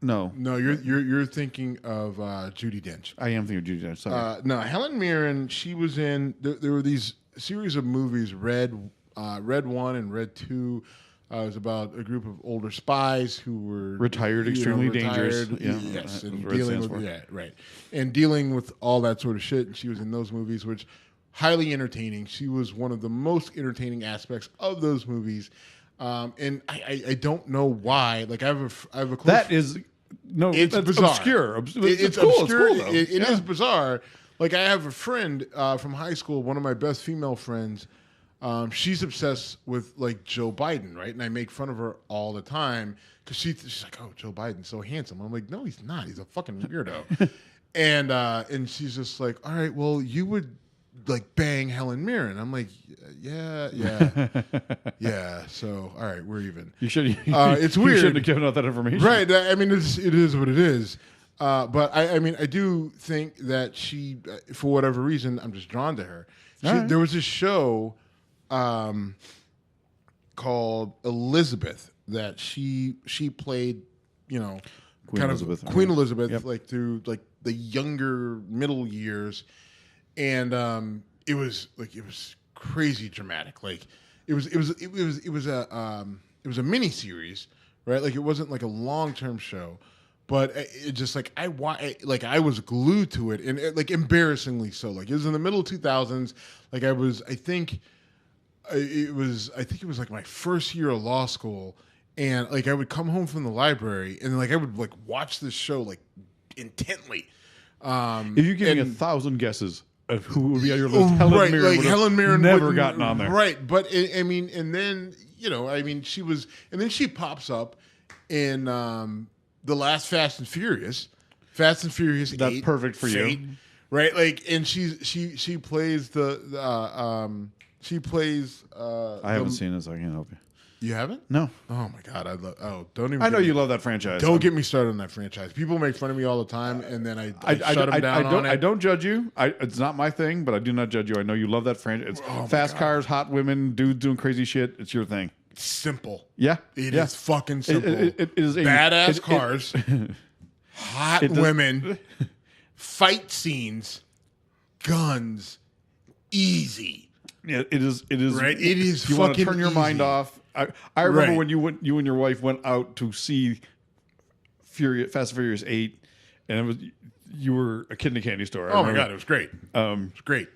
No, you're thinking of Judi Dench. I am thinking of Judi Dench. Sorry. No, Helen Mirren. She was in. There were these series of movies, Red 1 and Red 2. It was about a group of older spies who were retired, extremely dangerous. Yeah, yes, and dealing with all that sort of shit. And she was in those movies, which highly entertaining. She was one of the most entertaining aspects of those movies. And I don't know why. Like I have a close that is no, it's that's bizarre. Obscure. It's cool. obscure. It's cool, it is bizarre. Like I have a friend from high school, one of my best female friends. She's obsessed with like Joe Biden, right? And I make fun of her all the time because she's like, "Oh, Joe Biden's so handsome." I'm like, "No, he's not. He's a fucking weirdo." and she's just like, "All right, well, you would like bang Helen Mirren." I'm like, "Yeah." So, all right, we're even. You should. It's weird. You shouldn't have given out that information, right? I mean, it is what it is. But I mean, I do think that she, for whatever reason, I'm just drawn to her. There was this show called Elizabeth that she played, Queen Elizabeth, Queen Elizabeth, like through like the younger middle years, and it was crazy dramatic. Like it was a mini series, right? Like it wasn't like a long-term show. But it just like I was glued to it, and like embarrassingly so. Like it was in the middle 2000s. Like I think it was like my first year of law school, and like I would come home from the library, and like I would like watch this show like intently. If you gave me 1,000 guesses of who would be on your list, Helen Mirren never gotten on there, right? But I mean, and then she was, and then she pops up in the last Fast and Furious 8. That's perfect for you, right? Like, and she plays I haven't seen this. I can't help you. You haven't? No. Oh my God! Don't even. I know you love that franchise. Don't get me started on that franchise. People make fun of me all the time, and then I shut them down on it. I don't judge you. It's not my thing, but I do not judge you. I know you love that franchise. It's fast cars, hot women, dudes doing crazy shit. It's your thing. It's simple. Yeah, it is fucking simple. It is badass cars, hot women, fight scenes, guns, easy. Yeah, it is. Right. It is. You want to turn your easy. mind off. I remember when you and your wife went out to see Fast and Furious 8, and you were a kid in a candy store. Oh my God, it was great. It was great.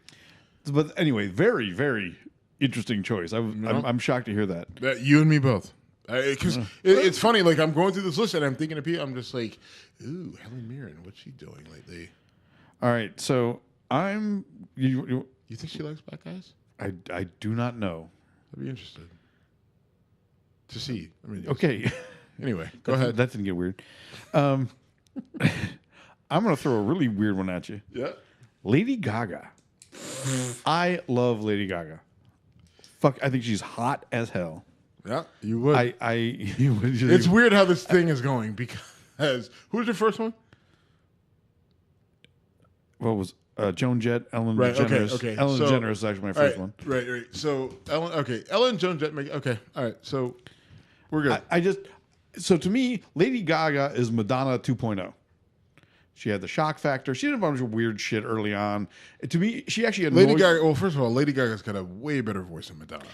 But anyway, very, very interesting choice. I'm shocked to hear that. You and me both. Because it's funny. Like I'm going through this list and I'm thinking of people. I'm just like, ooh, Helen Mirren. What's she doing lately? All right, so You think she likes black guys? I do not know. I'd be interested to see. I mean, Okay. Anyway, go ahead. That didn't get weird. I'm going to throw a really weird one at you. Yeah. Lady Gaga. I love Lady Gaga. Fuck, I think she's hot as hell. Yeah, you would. It's weird how this thing is going because who's your first one? What was Joan Jett, Ellen Right. DeGeneres? Okay. Ellen DeGeneres is actually my first one. Right. So Ellen, Joan Jett. Okay. All right. So we're good. So to me, Lady Gaga is Madonna 2.0. She had the shock factor. She did a bunch of weird shit early on. To me, she actually annoyed... Lady Gaga. Well, first of all, Lady Gaga's got a way better voice than Madonna.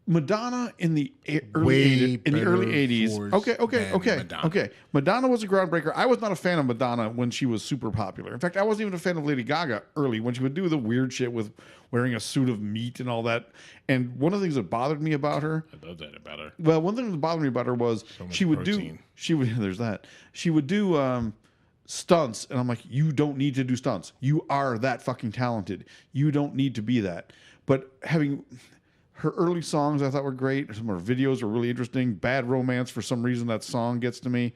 Madonna in the early 80s. Okay. Madonna was a groundbreaker. I was not a fan of Madonna when she was super popular. In fact, I wasn't even a fan of Lady Gaga early when she would do the weird shit with wearing a suit of meat and all that. And one of the things that bothered me about her... I love that about her. Well, one thing that bothered me about her was she would protein. there's that. She would do stunts, and I'm like, you don't need to do stunts. You are that fucking talented. You don't need to be that. But having... Her early songs I thought were great. Some of her videos were really interesting. Bad Romance, for some reason, that song gets to me.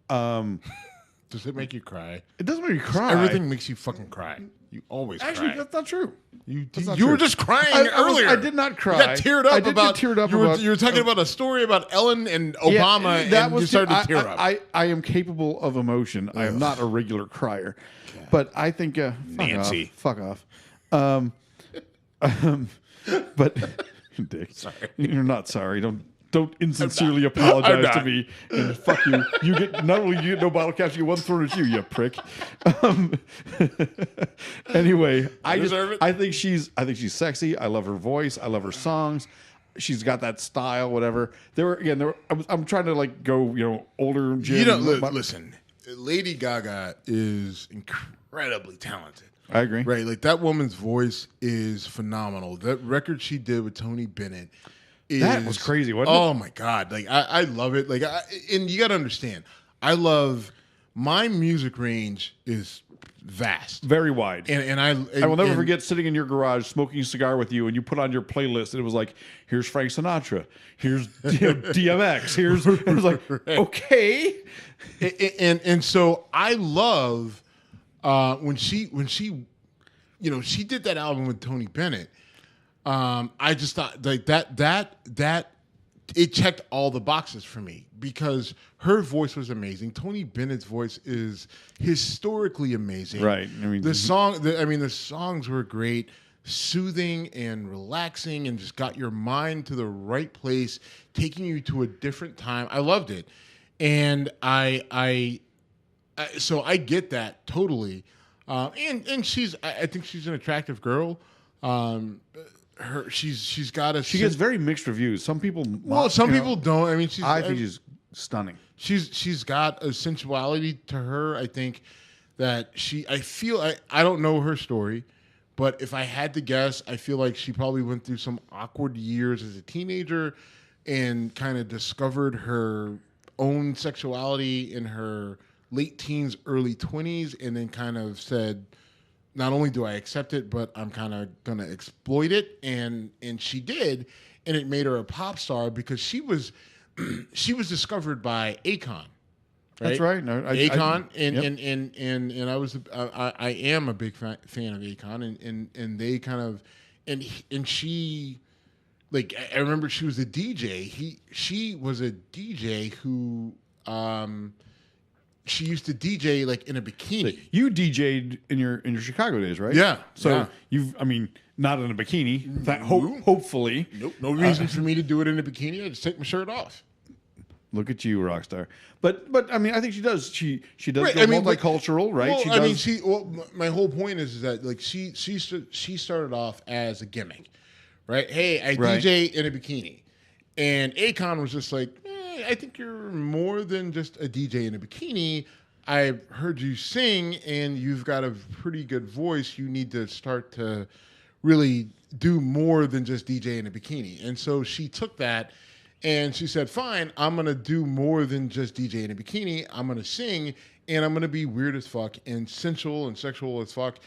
Does it make you cry? It doesn't make me cry. Everything makes you fucking cry. You always Actually, cry. that's not true. You were just crying earlier. I did not cry. You got teared up about. You were talking about a story about Ellen and Obama, and you started to tear up. I am capable of emotion. I am not a regular crier, but I think Nancy, fuck off. But. Dick. Sorry. You're not sorry. Don't insincerely apologize to me. And fuck you. You get not only you get no bottle caps, you get one thrown at you, you prick. Anyway, I think she's sexy. I love her voice. I love her songs. She's got that style, whatever. I'm trying to like go, older. Jim, listen. Lady Gaga is incredibly talented. I agree. Right, like that woman's voice is phenomenal. That record she did with Tony Bennett that was crazy, wasn't it? Oh my god, like I love it. Like, and you got to understand, I love my music range is vast, very wide, and I will never forget sitting in your garage smoking a cigar with you, and you put on your playlist, and it was like, here's Frank Sinatra, here's DMX, it was like, okay, and so I love. When she she did that album with Tony Bennett, I just thought like that it checked all the boxes for me because her voice was amazing. Tony Bennett's voice is historically amazing. Right. I mean, the songs were great, soothing and relaxing, and just got your mind to the right place, taking you to a different time. I loved it, and so I get that totally, and I think she's an attractive girl. She gets very mixed reviews. Some people, some people don't. I mean, I think she's stunning. She's got a sensuality to her. I think that I don't know her story, but if I had to guess, I feel like she probably went through some awkward years as a teenager and kind of discovered her own sexuality in her late teens, early 20s, and then kind of said, not only do I accept it, but I'm kind of going to exploit it. And she did, and it made her a pop star because she was discovered by Akon. Right? That's right. No, Akon, and I am a big fan of Akon, and they kind of and she, like, I remember she was a DJ. She was a DJ who she used to DJ like in a bikini. You DJ'd in your Chicago days, right? Yeah. So not in a bikini. Hopefully. Nope. No reason for me to do it in a bikini. I just take my shirt off. Look at you, rock star. But I mean, I think she does. She does go multicultural, right? Well, my whole point is that like she started off as a gimmick, right? Hey, I DJ in a bikini, and Akon was just like, I think you're more than just a DJ in a bikini. I've heard you sing, and you've got a pretty good voice. You need to start to really do more than just DJ in a bikini. And so she took that, and she said, fine, I'm going to do more than just DJ in a bikini. I'm going to sing, and I'm going to be weird as fuck and sensual and sexual as fuck.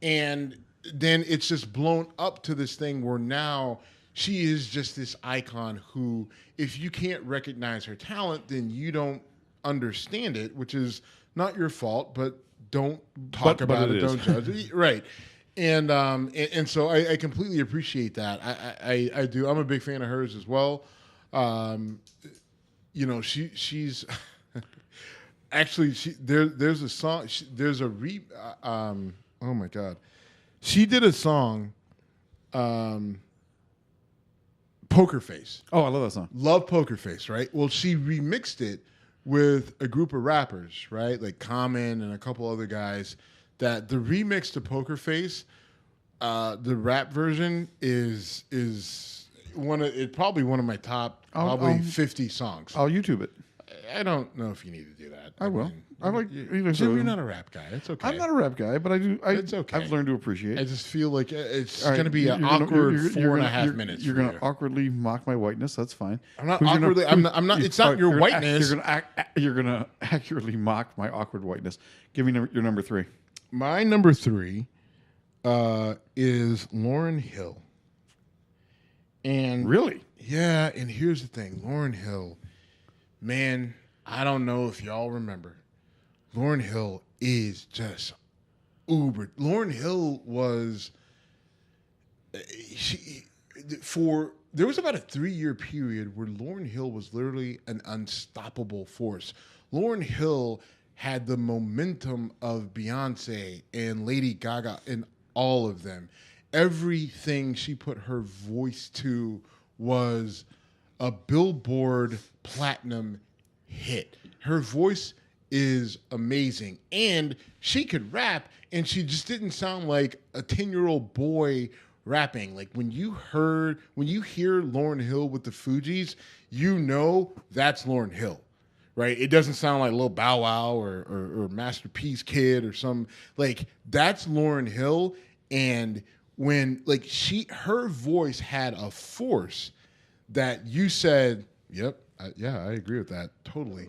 And then it's just blown up to this thing where now she is just this icon who, if you can't recognize her talent, then you don't understand it, which is not your fault, but don't talk about it, don't judge it. Right. And so I completely appreciate that. I do. I'm a big fan of hers as well. She's actually there's a song. Oh my God, she did a song, Poker Face. Oh, I love that song. Love Poker Face, right? Well, she remixed it with a group of rappers, right? Like Common and a couple other guys. That the remix to Poker Face, the rap version is probably one of my top 50 songs. I'll YouTube it. I don't know if you need to do that. I will. I like. You're not a rap guy. It's okay. I'm not a rap guy, but I do. It's okay. I've learned to appreciate. I just feel like it's All right, going to be an awkward 4.5 minutes. You're going to awkwardly mock my whiteness. That's fine. I'm not awkwardly. I'm not. It's not your whiteness. You're going to accurately mock my awkward whiteness. Give me your number 3. My number 3 is Lauryn Hill. And really, yeah. And here's the thing, Lauryn Hill. Man, I don't know if y'all remember. Lauryn Hill is just uber. Lauryn Hill was there was about a 3-year period where Lauryn Hill was literally an unstoppable force. Lauryn Hill had the momentum of Beyonce and Lady Gaga and all of them. Everything she put her voice to was a Billboard platinum hit. Her voice is amazing, and she could rap, and she just didn't sound like a 10-year-old boy rapping. Like when you hear Lauryn Hill with the Fugees, you know that's Lauryn Hill, right? It doesn't sound like Lil Bow Wow or Master P's Kid or some, like, that's Lauryn Hill. And when her voice had a force that you said, yep, I agree with that totally.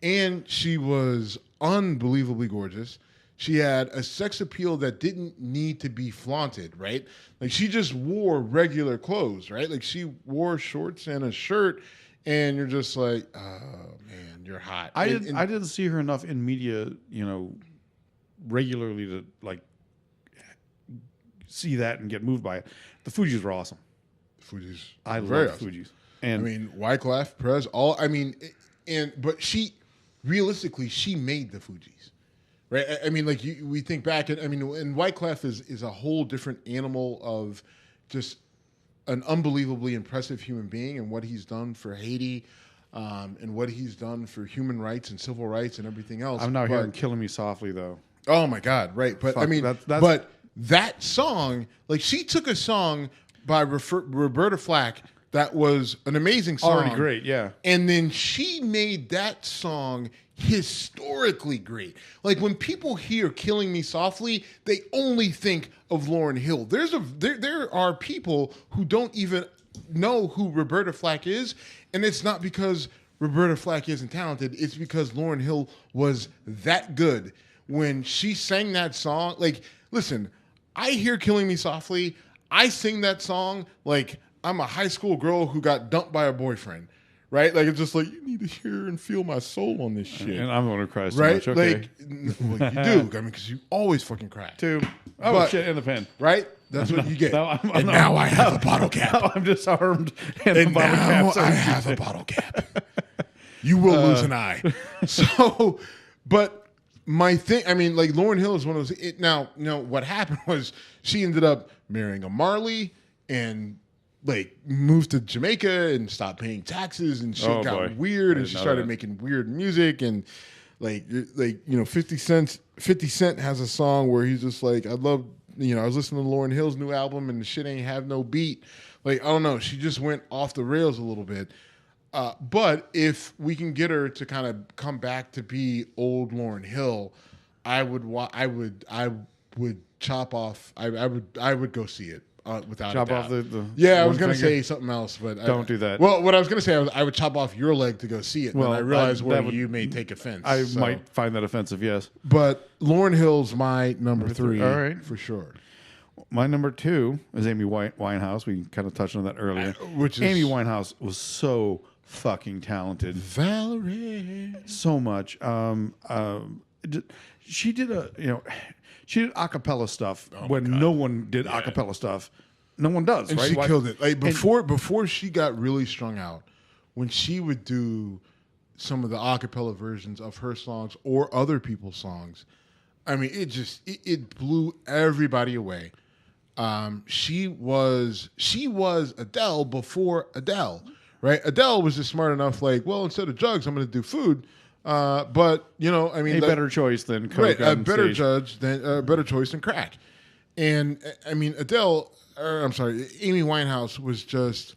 And she was unbelievably gorgeous. She had a sex appeal that didn't need to be flaunted, right? Like she just wore regular clothes, right? Like she wore shorts and a shirt, and you're just like, oh man, you're hot. I didn't see her enough in media, regularly to like see that and get moved by it. The Fugees were awesome. Fugees, I love the Fugees. And I mean, Wyclef, Perez, but she, realistically, she made the Fugees, right? I mean, like we think back, and Wyclef is a whole different animal of just an unbelievably impressive human being, and what he's done for Haiti, and what he's done for human rights and civil rights and everything else. I'm now hearing "Killing Me Softly" though. Oh my God, right? But Fuck, I mean, but that song, like she took a song by Roberta Flack. That was an amazing song. Already great, yeah. And then she made that song historically great. Like when people hear "Killing Me Softly," they only think of Lauryn Hill. There are people who don't even know who Roberta Flack is, and it's not because Roberta Flack isn't talented. It's because Lauryn Hill was that good when she sang that song. Like, listen, I hear "Killing Me Softly," I sing that song like I'm a high school girl who got dumped by a boyfriend, right? Like, it's just like, you need to hear and feel my soul on this shit. And I'm the one who cries so right? much, okay. Like, you do. I mean, because you always fucking cry. Two. Oh, shit, in the pen. Right? That's what you get. Now now I have a bottle cap. Now I'm disarmed. And now I have a bottle cap. You will lose an eye. So, but my thing, I mean, like, Lauryn Hill is one of those. Now, what happened was she ended up marrying a Marley and like moved to Jamaica and stopped paying taxes, and shit got weird, and she started making weird music, and like 50 Cent has a song where he's just like, I was listening to Lauryn Hill's new album and the shit ain't have no beat. Like, I don't know, she just went off the rails a little bit. But if we can get her to kind of come back to be old Lauryn Hill, I would chop off. I would go see it. without Chop a doubt. off the yeah, I one was gonna finger? say something else, but Don't do that. Well, what I was gonna say, I would chop off your leg to go see it. Well, and I realized that where would- you may take offense. I so. might find that offensive. Yes. But Lauryn Hill's my number three, All right. for sure. My number 2 is Amy Winehouse. We kind of touched on that earlier. Which is Amy Winehouse was so fucking talented. Valerie. So much. She did she did acapella stuff when no one did acapella stuff. No one does, And right? she killed it. Like before she got really strung out, when she would do some of the acapella versions of her songs or other people's songs, I mean, it blew everybody away. She was Adele before Adele, right? Adele was just smart enough, like, well, instead of drugs, I'm going to do food. But I mean, better choice than coke right, a on better stage. better choice than crack. And I mean, Amy Winehouse was just,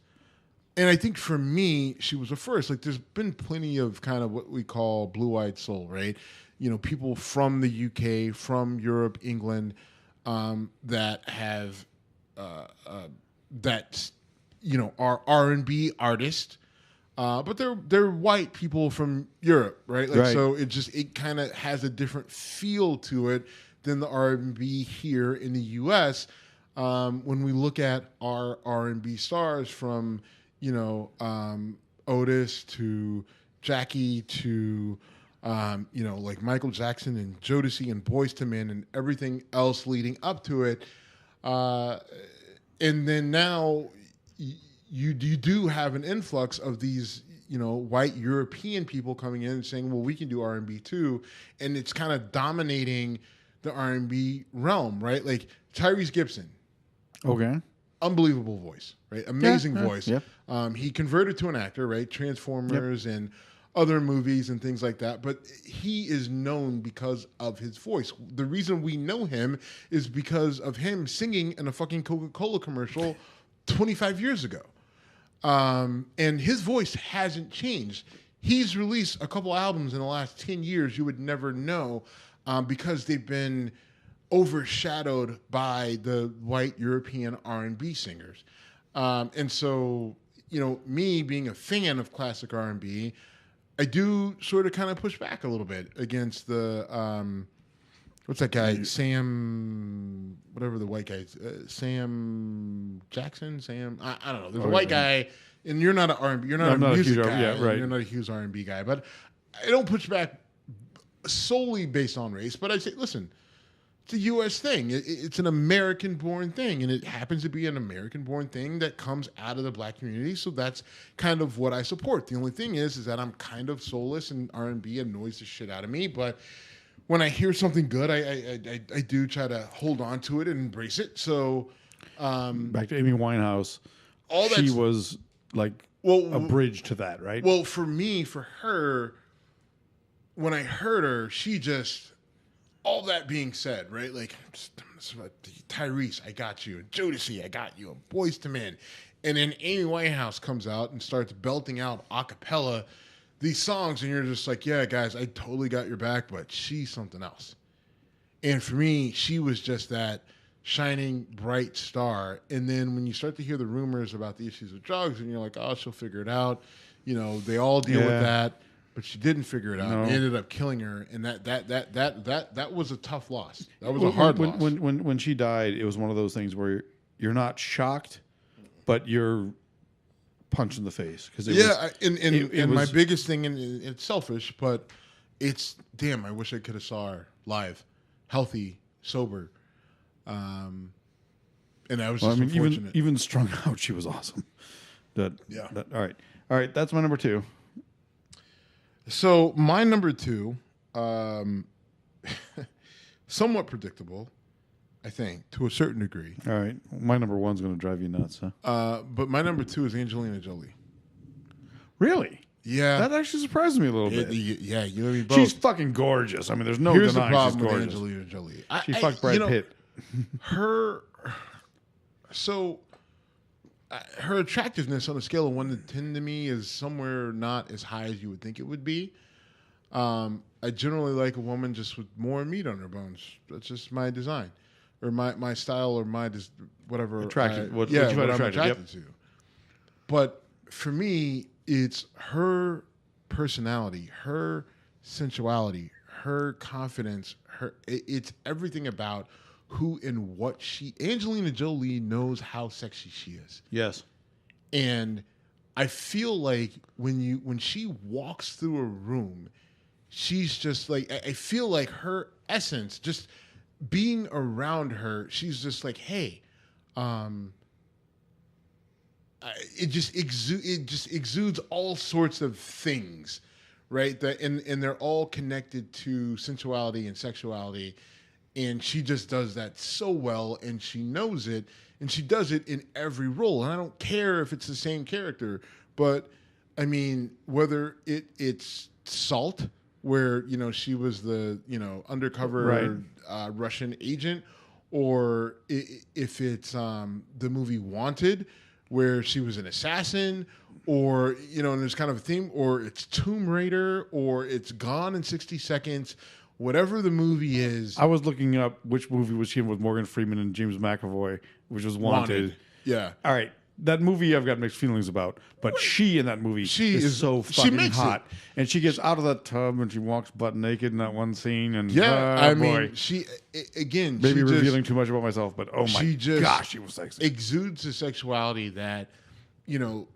and I think for me, she was a first. Like, there's been plenty of kind of what we call blue-eyed soul, right? People from the UK, from Europe, England, that have that are R&B artists, but they're white people from Europe, right? Like, Right. so it kind of has a different feel to it than the R&B here in the U.S. When we look at our R&B stars from Otis to Jackie to like Michael Jackson and Jodeci and Boyz II Men and everything else leading up to it. And then now you do have an influx of these, white European people coming in and saying, well, we can do R&B too. And it's kind of dominating the R&B realm, right? Like Tyrese Gibson. Okay. Unbelievable voice, right? Amazing voice. Yep. He converted to an actor, right? Transformers and other movies and things like that. But he is known because of his voice. The reason we know him is because of him singing in a fucking Coca-Cola commercial 25 years ago. And his voice hasn't changed. He's released a couple albums in the last 10 years you would never know because they've been overshadowed by the white European R&B singers. And so, me being a fan of classic R&B, I do sort of kind of push back a little bit against the, what's that guy? Sam, whatever the white guy, Sam Jackson? I don't know. There's a white guy, and you're not an R&B, you're not a music guy. Yeah, right. You're not a huge R&B guy. But I don't push back solely based on race, but I say, listen, it's a U.S. thing. It's an American-born thing, and it happens to be an American-born thing that comes out of the black community. So that's kind of what I support. The only thing is that I'm kind of soulless, and R&B annoys the shit out of me. But when I hear something good, I do try to hold on to it and embrace it. So back to Amy Winehouse. all She that's was like a bridge to that, right? well for her. When I heard her, she just. All that being said, right? Like, Tyrese, I got you. And Jodeci, I got you. And Boyz II Men. And then Amy Winehouse comes out and starts belting out a cappella these songs. And you're just like, yeah, guys, I totally got your back, but she's something else. And for me, she was just that shining, bright star. And then when you start to hear the rumors about the issues of drugs, and you're like, oh, she'll figure it out. They all deal with that. But she didn't figure it out. No. It ended up killing her, and that was a tough loss. That was a hard loss. When she died, it was one of those things where you're not shocked, but you're punched in the face because my biggest thing, and it's selfish, but it's damn. I wish I could have saw her live, healthy, sober, and that was just unfortunate. even strung out, she was awesome. All right. That's my number 2. So my number 2, somewhat predictable, I think, to a certain degree. All right. My number 1's going to drive you nuts, huh? But my number 2 is Angelina Jolie. Really? Yeah. That actually surprised me a little bit. Yeah, you and me both. She's fucking gorgeous. I mean, there's no Here's the denying problem she's with gorgeous. Angelina Jolie. She fucked Brad Pitt. Her attractiveness on a scale of 1 to 10 to me is somewhere not as high as you would think it would be. I generally like a woman just with more meat on her bones. That's just my design. or my style or my just whatever Attractive. What yeah, you find what I'm attractive, attracted to. But for me, it's her personality, her sensuality, her confidence, it's everything about who and what Angelina Jolie knows how sexy she is. Yes. And I feel like when she walks through a room, she's just like, I feel like her essence, just being around her, she's just like, hey, it just exudes all sorts of things, right? And they're all connected to sensuality and sexuality, and she just does that so well, and she knows it, and she does it in every role. And I don't care if it's the same character, but I mean, whether it's Salt, where she was the undercover Russian agent, or if it's the movie Wanted, where she was an assassin, or and there's kind of a theme, or it's Tomb Raider, or it's Gone in 60 Seconds. Whatever the movie is. I was looking up which movie was she in with Morgan Freeman and James McAvoy, which was Wanted. Yeah. All right. That movie I've got mixed feelings about, but she in that movie is so fucking hot. And she gets out of the tub and she walks butt naked in that one scene. And I boy, mean, she again, maybe she revealing too much about myself, but oh my gosh, she was sexy. Exudes a sexuality that you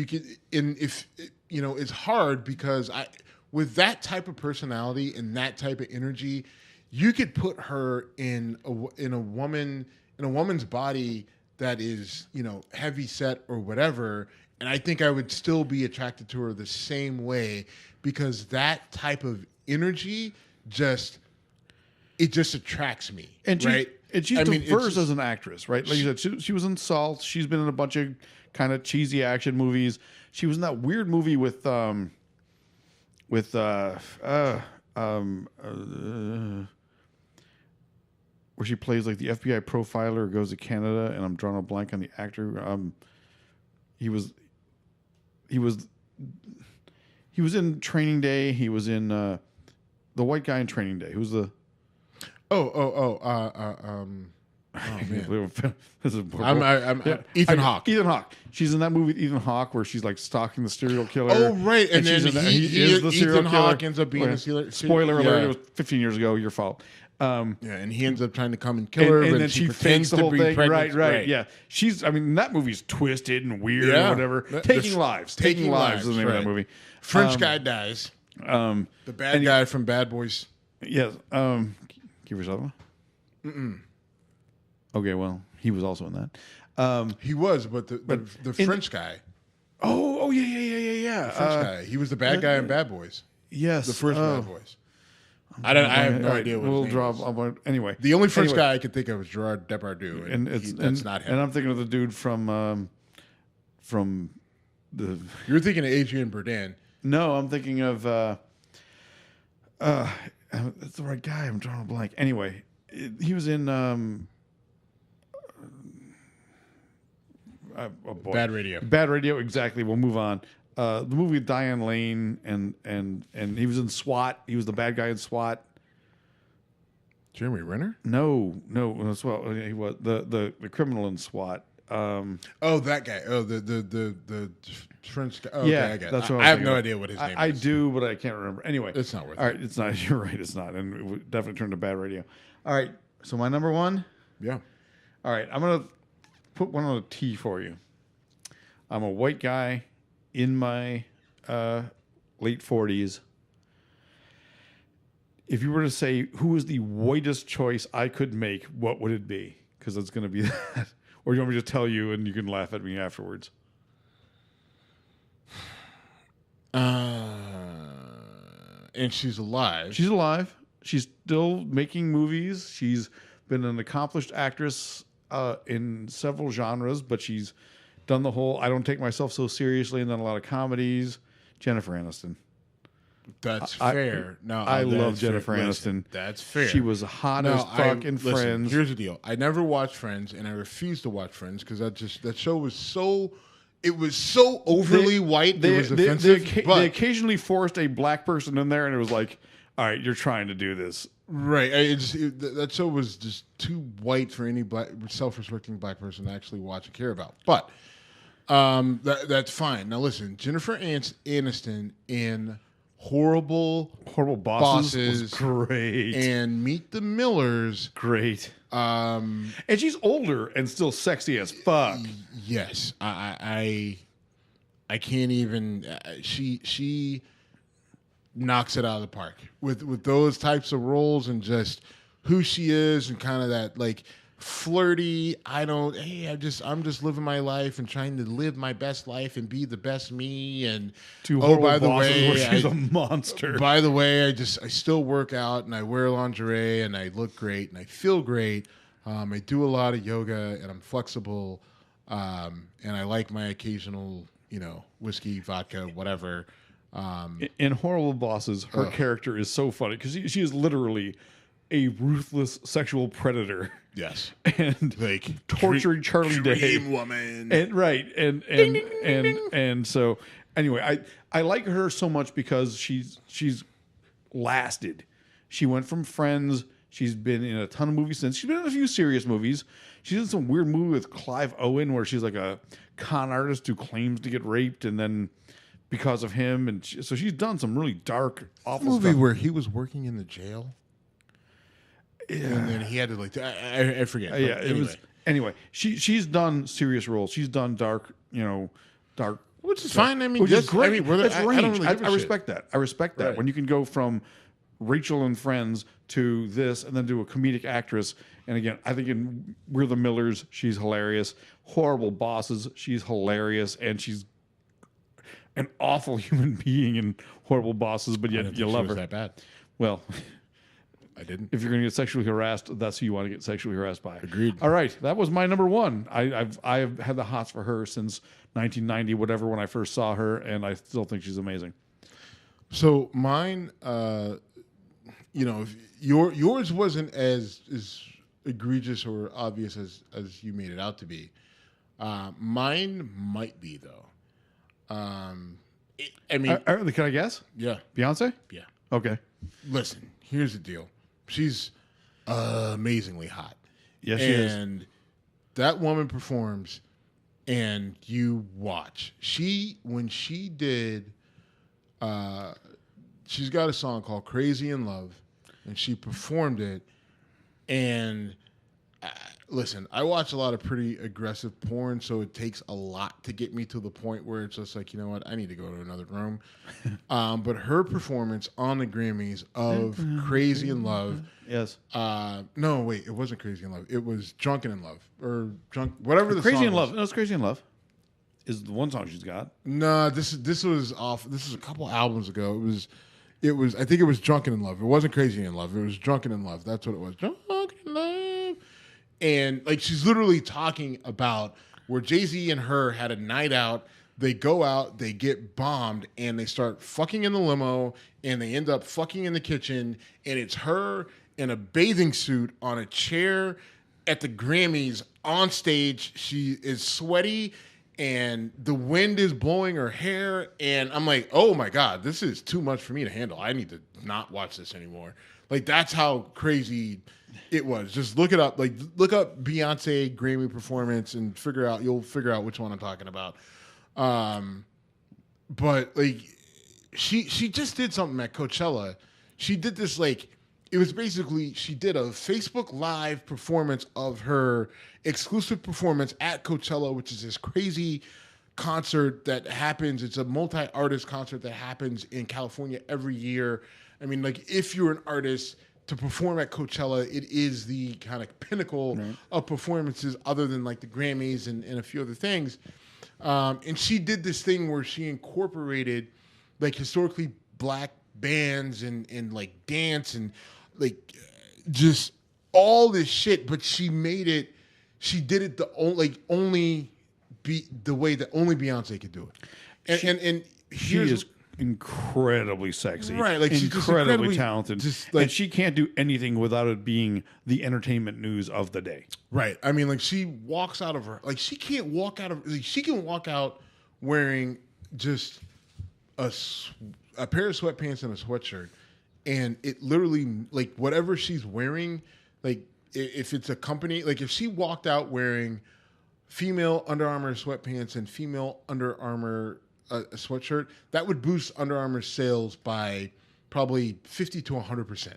could, and if it's hard because with that type of personality and that type of energy, you could put her in a woman's body that is, heavy set or whatever, and I think I would still be attracted to her the same way, because that type of energy just attracts me. And right? She's diverse as an actress, right? Like you said, she was in Salt. She's been in a bunch of kind of cheesy action movies. She was in that weird movie with where she plays like the FBI profiler, goes to Canada, and I'm drawing a blank on the actor. He was in Training Day. He was in the white guy in Training Day. Who's the man. This is Ethan Hawke. Ethan Hawke. She's in that movie with Ethan Hawke where she's like stalking the serial killer. Oh, right. And then he is the serial Ethan killer. Hawke ends up being the serial. Spoiler alert, it was 15 years ago, your fault. And he ends up trying to come and kill her, and then she fakes the whole thing. Pregnant. Right. Yeah. That movie's twisted and weird or whatever. Taking Lives is the name of that movie. French guy dies. The bad guy from Bad Boys. Yes. Give yourself one. Okay, well, he was also in that. He was, but the French guy. Oh, yeah. The French guy. He was the bad guy in Bad Boys. Yes. The first Bad Boys. I have no idea what his name was. Anyway. The only French guy I could think of is Gerard Depardieu, and that's not him. And I'm thinking of the dude from the... You're thinking of Adrian Bourdin. No, I'm thinking of... that's the right guy. I'm drawing a blank. Anyway, he was in... Bad Radio. Bad Radio, exactly. We'll move on. The movie with Diane Lane and he was in SWAT. He was the bad guy in SWAT. Jeremy Renner? No, SWAT. He was the criminal in SWAT. That guy. Oh, the French guy. Oh, yeah, okay, I get that's it. what I have no idea what his name is. I do, but I can't remember. Anyway, it's not worth it. All right, it's not. You're right, it's not, and it would definitely turned to Bad Radio. All right, so my number one. Yeah. All right, I'm gonna put one on a T for you. I'm a white guy in my late 40s. If you were to say who is the whitest choice I could make, what would it be? Because it's going to be that. Or you want me to tell you and you can laugh at me afterwards? And she's alive. She's alive. She's still making movies. She's been an accomplished actress in several genres, but she's done the whole I don't take myself so seriously and done a lot of comedies. Jennifer Aniston. That's fair. I love Jennifer Aniston. Listen, that's fair. She was hot as fuck in Friends. Here's the deal. I never watched Friends, and I refused to watch Friends because that show was so overly white. It was offensive. They occasionally forced a black person in there, and it was like, all right, you're trying to do this Right. That show was just too white for any self-respecting black person to actually watch and care about. But that's fine. Now listen, Jennifer Aniston in Horrible Bosses was great, and Meet the Millers, great. And she's older and still sexy as fuck. Yes, I can't even. She knocks it out of the park with those types of roles and just who she is and kind of that like flirty. I'm just living my life and trying to live my best life and be the best me. And by the way, she's a monster. By the way, I still work out and I wear lingerie and I look great and I feel great. I do a lot of yoga and I'm flexible. And I like my occasional, whiskey, vodka, whatever. In Horrible Bosses, her character is so funny because she is literally a ruthless sexual predator. Yes, and like torturing Charlie Day, dream woman, and right, and so anyway, I like her so much because she's lasted. She went from Friends. She's been in a ton of movies since. She's been in a few serious movies. She's in some weird movie with Clive Owen where she's like a con artist who claims to get raped and then because of him, and so she's done some really dark, awful movie stuff. Where he was working in the jail. Yeah. And then he had to I forget. Yeah, anyway. It was anyway. She's done serious roles. She's done dark, which is fine. I mean, which is great. That's range. I don't really I respect that. I respect that right. When you can go from Rachel and Friends to this, and then to a comedic actress. And again, I think in We're the Millers, she's hilarious. Horrible Bosses, she's hilarious, and she's an awful human being in Horrible Bosses, but yet you love her. That bad? Well. I didn't. If you're going to get sexually harassed, that's who you want to get sexually harassed by. Agreed. All right, that was my number one. I've had the hots for her since 1990, whatever, when I first saw her, and I still think she's amazing. So mine, yours wasn't as egregious or obvious as you made it out to be. Mine might be though. Can I guess? Yeah. Beyonce? Yeah. Okay. Listen, here's the deal. She's amazingly hot. Yes, she is. And that woman performs, and you watch. When she did, she's got a song called "Crazy in Love," and she performed it. And listen, I watch a lot of pretty aggressive porn, so it takes a lot to get me to the point where it's just like, you know what, I need to go to another room. But her performance on the Grammys of Crazy in Love. Yes. No, wait, it wasn't Crazy in Love. It was Drunken in Love. Or whatever the Crazy song in was. Love. No, it's Crazy in Love. Is the one song she's got. No, this was off. This is a couple albums ago. It was. I think it was Drunken in Love. It wasn't Crazy in Love. It was Drunken in Love. That's what it was. Drunken in Love. And like she's literally talking about where Jay-Z and her had a night out. They go out, they get bombed, and they start fucking in the limo, and they end up fucking in the kitchen, and it's her in a bathing suit on a chair at the Grammys on stage. She is sweaty, and the wind is blowing her hair, and I'm like, oh my God, this is too much for me to handle. I need to not watch this anymore. Like, that's how crazy it was. Just look it up. Like, look up Beyonce Grammy performance and you'll figure out which one I'm talking about. But like, she just did something at Coachella. She did this, like, it was basically, she did a Facebook Live performance of her exclusive performance at Coachella, which is this crazy concert that happens. It's a multi-artist concert that happens in California every year. I mean, like, if you're an artist, to perform at Coachella, it is the kind of pinnacle of performances other than like the Grammys and a few other things. And she did this thing where she incorporated like historically black bands and like dance and like just all this shit, but she did it the way that only Beyonce could do it. And she is incredibly sexy, right? Like, she's incredibly talented, like, and she can't do anything without it being the entertainment news of the day. Right. I mean, like, she walks out of her, like, she can't walk out of, like, she can walk out wearing just a pair of sweatpants and a sweatshirt, and it literally, like, whatever she's wearing, like, if it's a company, like, if she walked out wearing female Under Armour sweatpants and female Under Armour a sweatshirt, that would boost Under Armour sales by probably 50 to 100%.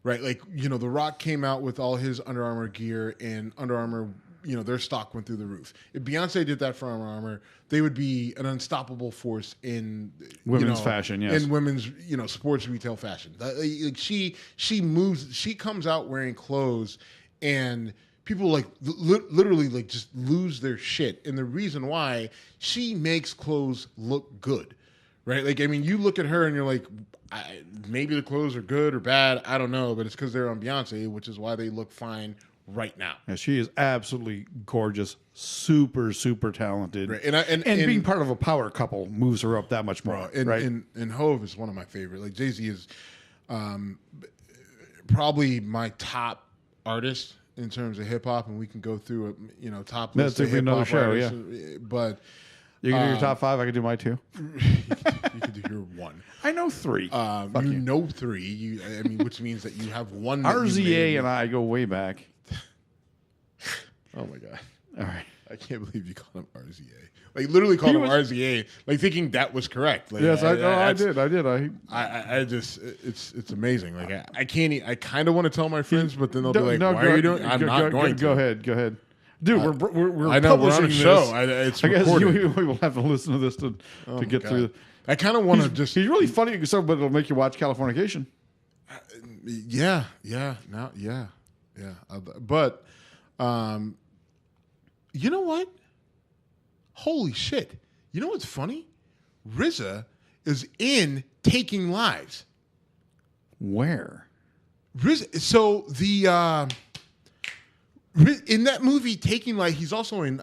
Right? Like, you know, The Rock came out with all his Under Armour gear, and Under Armour, you know, their stock went through the roof. If Beyonce did that for Under Armour, they would be an unstoppable force in Women's fashion, yes. In women's, you know, sports retail fashion. Like, she moves, she comes out wearing clothes, and people like literally like just lose their shit. And the reason why, she makes clothes look good, right? Like, I mean, you look at her and you're like, maybe the clothes are good or bad, I don't know, but it's because they're on Beyonce, which is why they look fine right now. Yeah, she is absolutely gorgeous, super, super talented. Right. And being part of a power couple moves her up that much more. Right. And Hove is one of my favorite. Like, Jay-Z is probably my top artist in terms of hip hop, and we can go through a, you know, top list of hip hop artists. Yeah. But you can do your top 5. I can do my 2. you can do your 1. I know 3. You know 3. I mean, which means that you have one. RZA and I go way back. Oh my god! All right, I can't believe you called him RZA. Like, literally called him RZA, like, thinking that was correct. Like, yes, I did. I just, it's amazing. Like, I can't. I kind of want to tell my friends, but then they'll be like, "Why are you doing?" I'm not going to. Go ahead. Dude, we're I know we're on a show. It's I guess we will have to listen to this to get through. I kind of want to just. He's really funny, but it'll make you watch Californication. Yeah. But, you know what? Holy shit! You know what's funny? RZA is in Taking Lives. Where? RZA. So in that movie Taking Lives, he's also in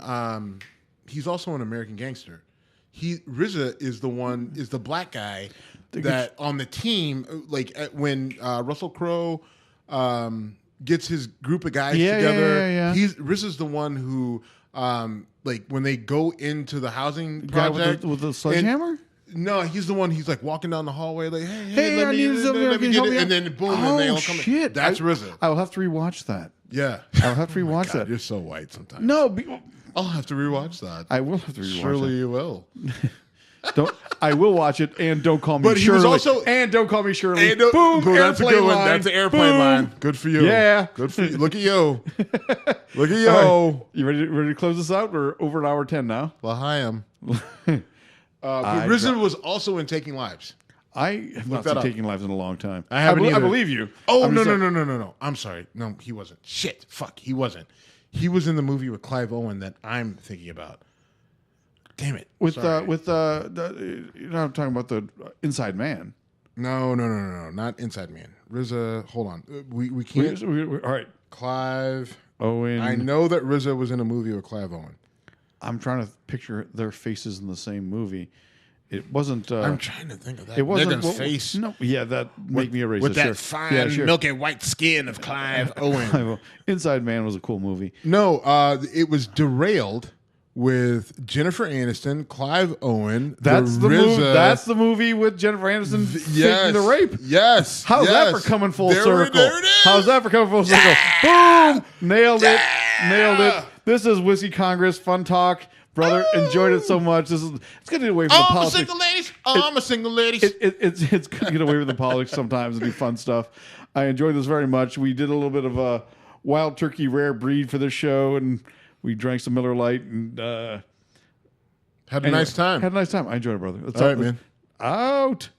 American Gangster. RZA is the black guy that on the team, like, when Russell Crowe gets his group of guys together. Yeah. RZA's the one who, like, when they go into the housing project with the sledgehammer. No, he's the one. He's like walking down the hallway, like, hey, I need something. Let me get it. And then boom, and they all come shit. in. That's RZA. I'll have to rewatch that. Yeah, I'll have to rewatch that. You're so white sometimes. No, I'll have to rewatch that. I will have to rewatch. Surely you will. I will watch it, and don't call me but Shirley. He was also, and don't call me Shirley. Boom, that's a good one. Line. That's an airplane line. Good for you. Yeah. Good for you. Look at you. Look at you. Right. You ready to close this out? We're over an hour 10 now. Well, I am. But RZA was also in Taking Lives. I have not seen Taking Lives in a long time. I haven't either. I believe you. Oh, no. I'm sorry. No, he wasn't. Shit. Fuck. He wasn't. He was in the movie with Clive Owen that I'm thinking about. Damn it. You're not talking about the Inside Man. No. Not Inside Man. RZA, hold on. We can't. All right. Clive Owen. I know that RZA was in a movie with Clive Owen. I'm trying to picture their faces in the same movie. It wasn't. I'm trying to think of that. It wasn't face. No, yeah, that make me a racist. With that fine, milky white skin of Clive Owen. Inside Man was a cool movie. No, it was derailed with Jennifer Aniston, Clive Owen. That's the movie. That's the movie with Jennifer Aniston faking the rape. Yes. How's that for coming full circle? There it is. How's that for coming full circle? Boom! Nailed it. This is Whiskey Congress Fun Talk. Brother, enjoyed it so much. It's good to get away from the politics. I'm a single lady. It's good to get away from the politics sometimes and do fun stuff. I enjoyed this very much. We did a little bit of a wild turkey rare breed for this show, and we drank some Miller Lite and had a nice time. I enjoyed it, brother. All right, man. Out.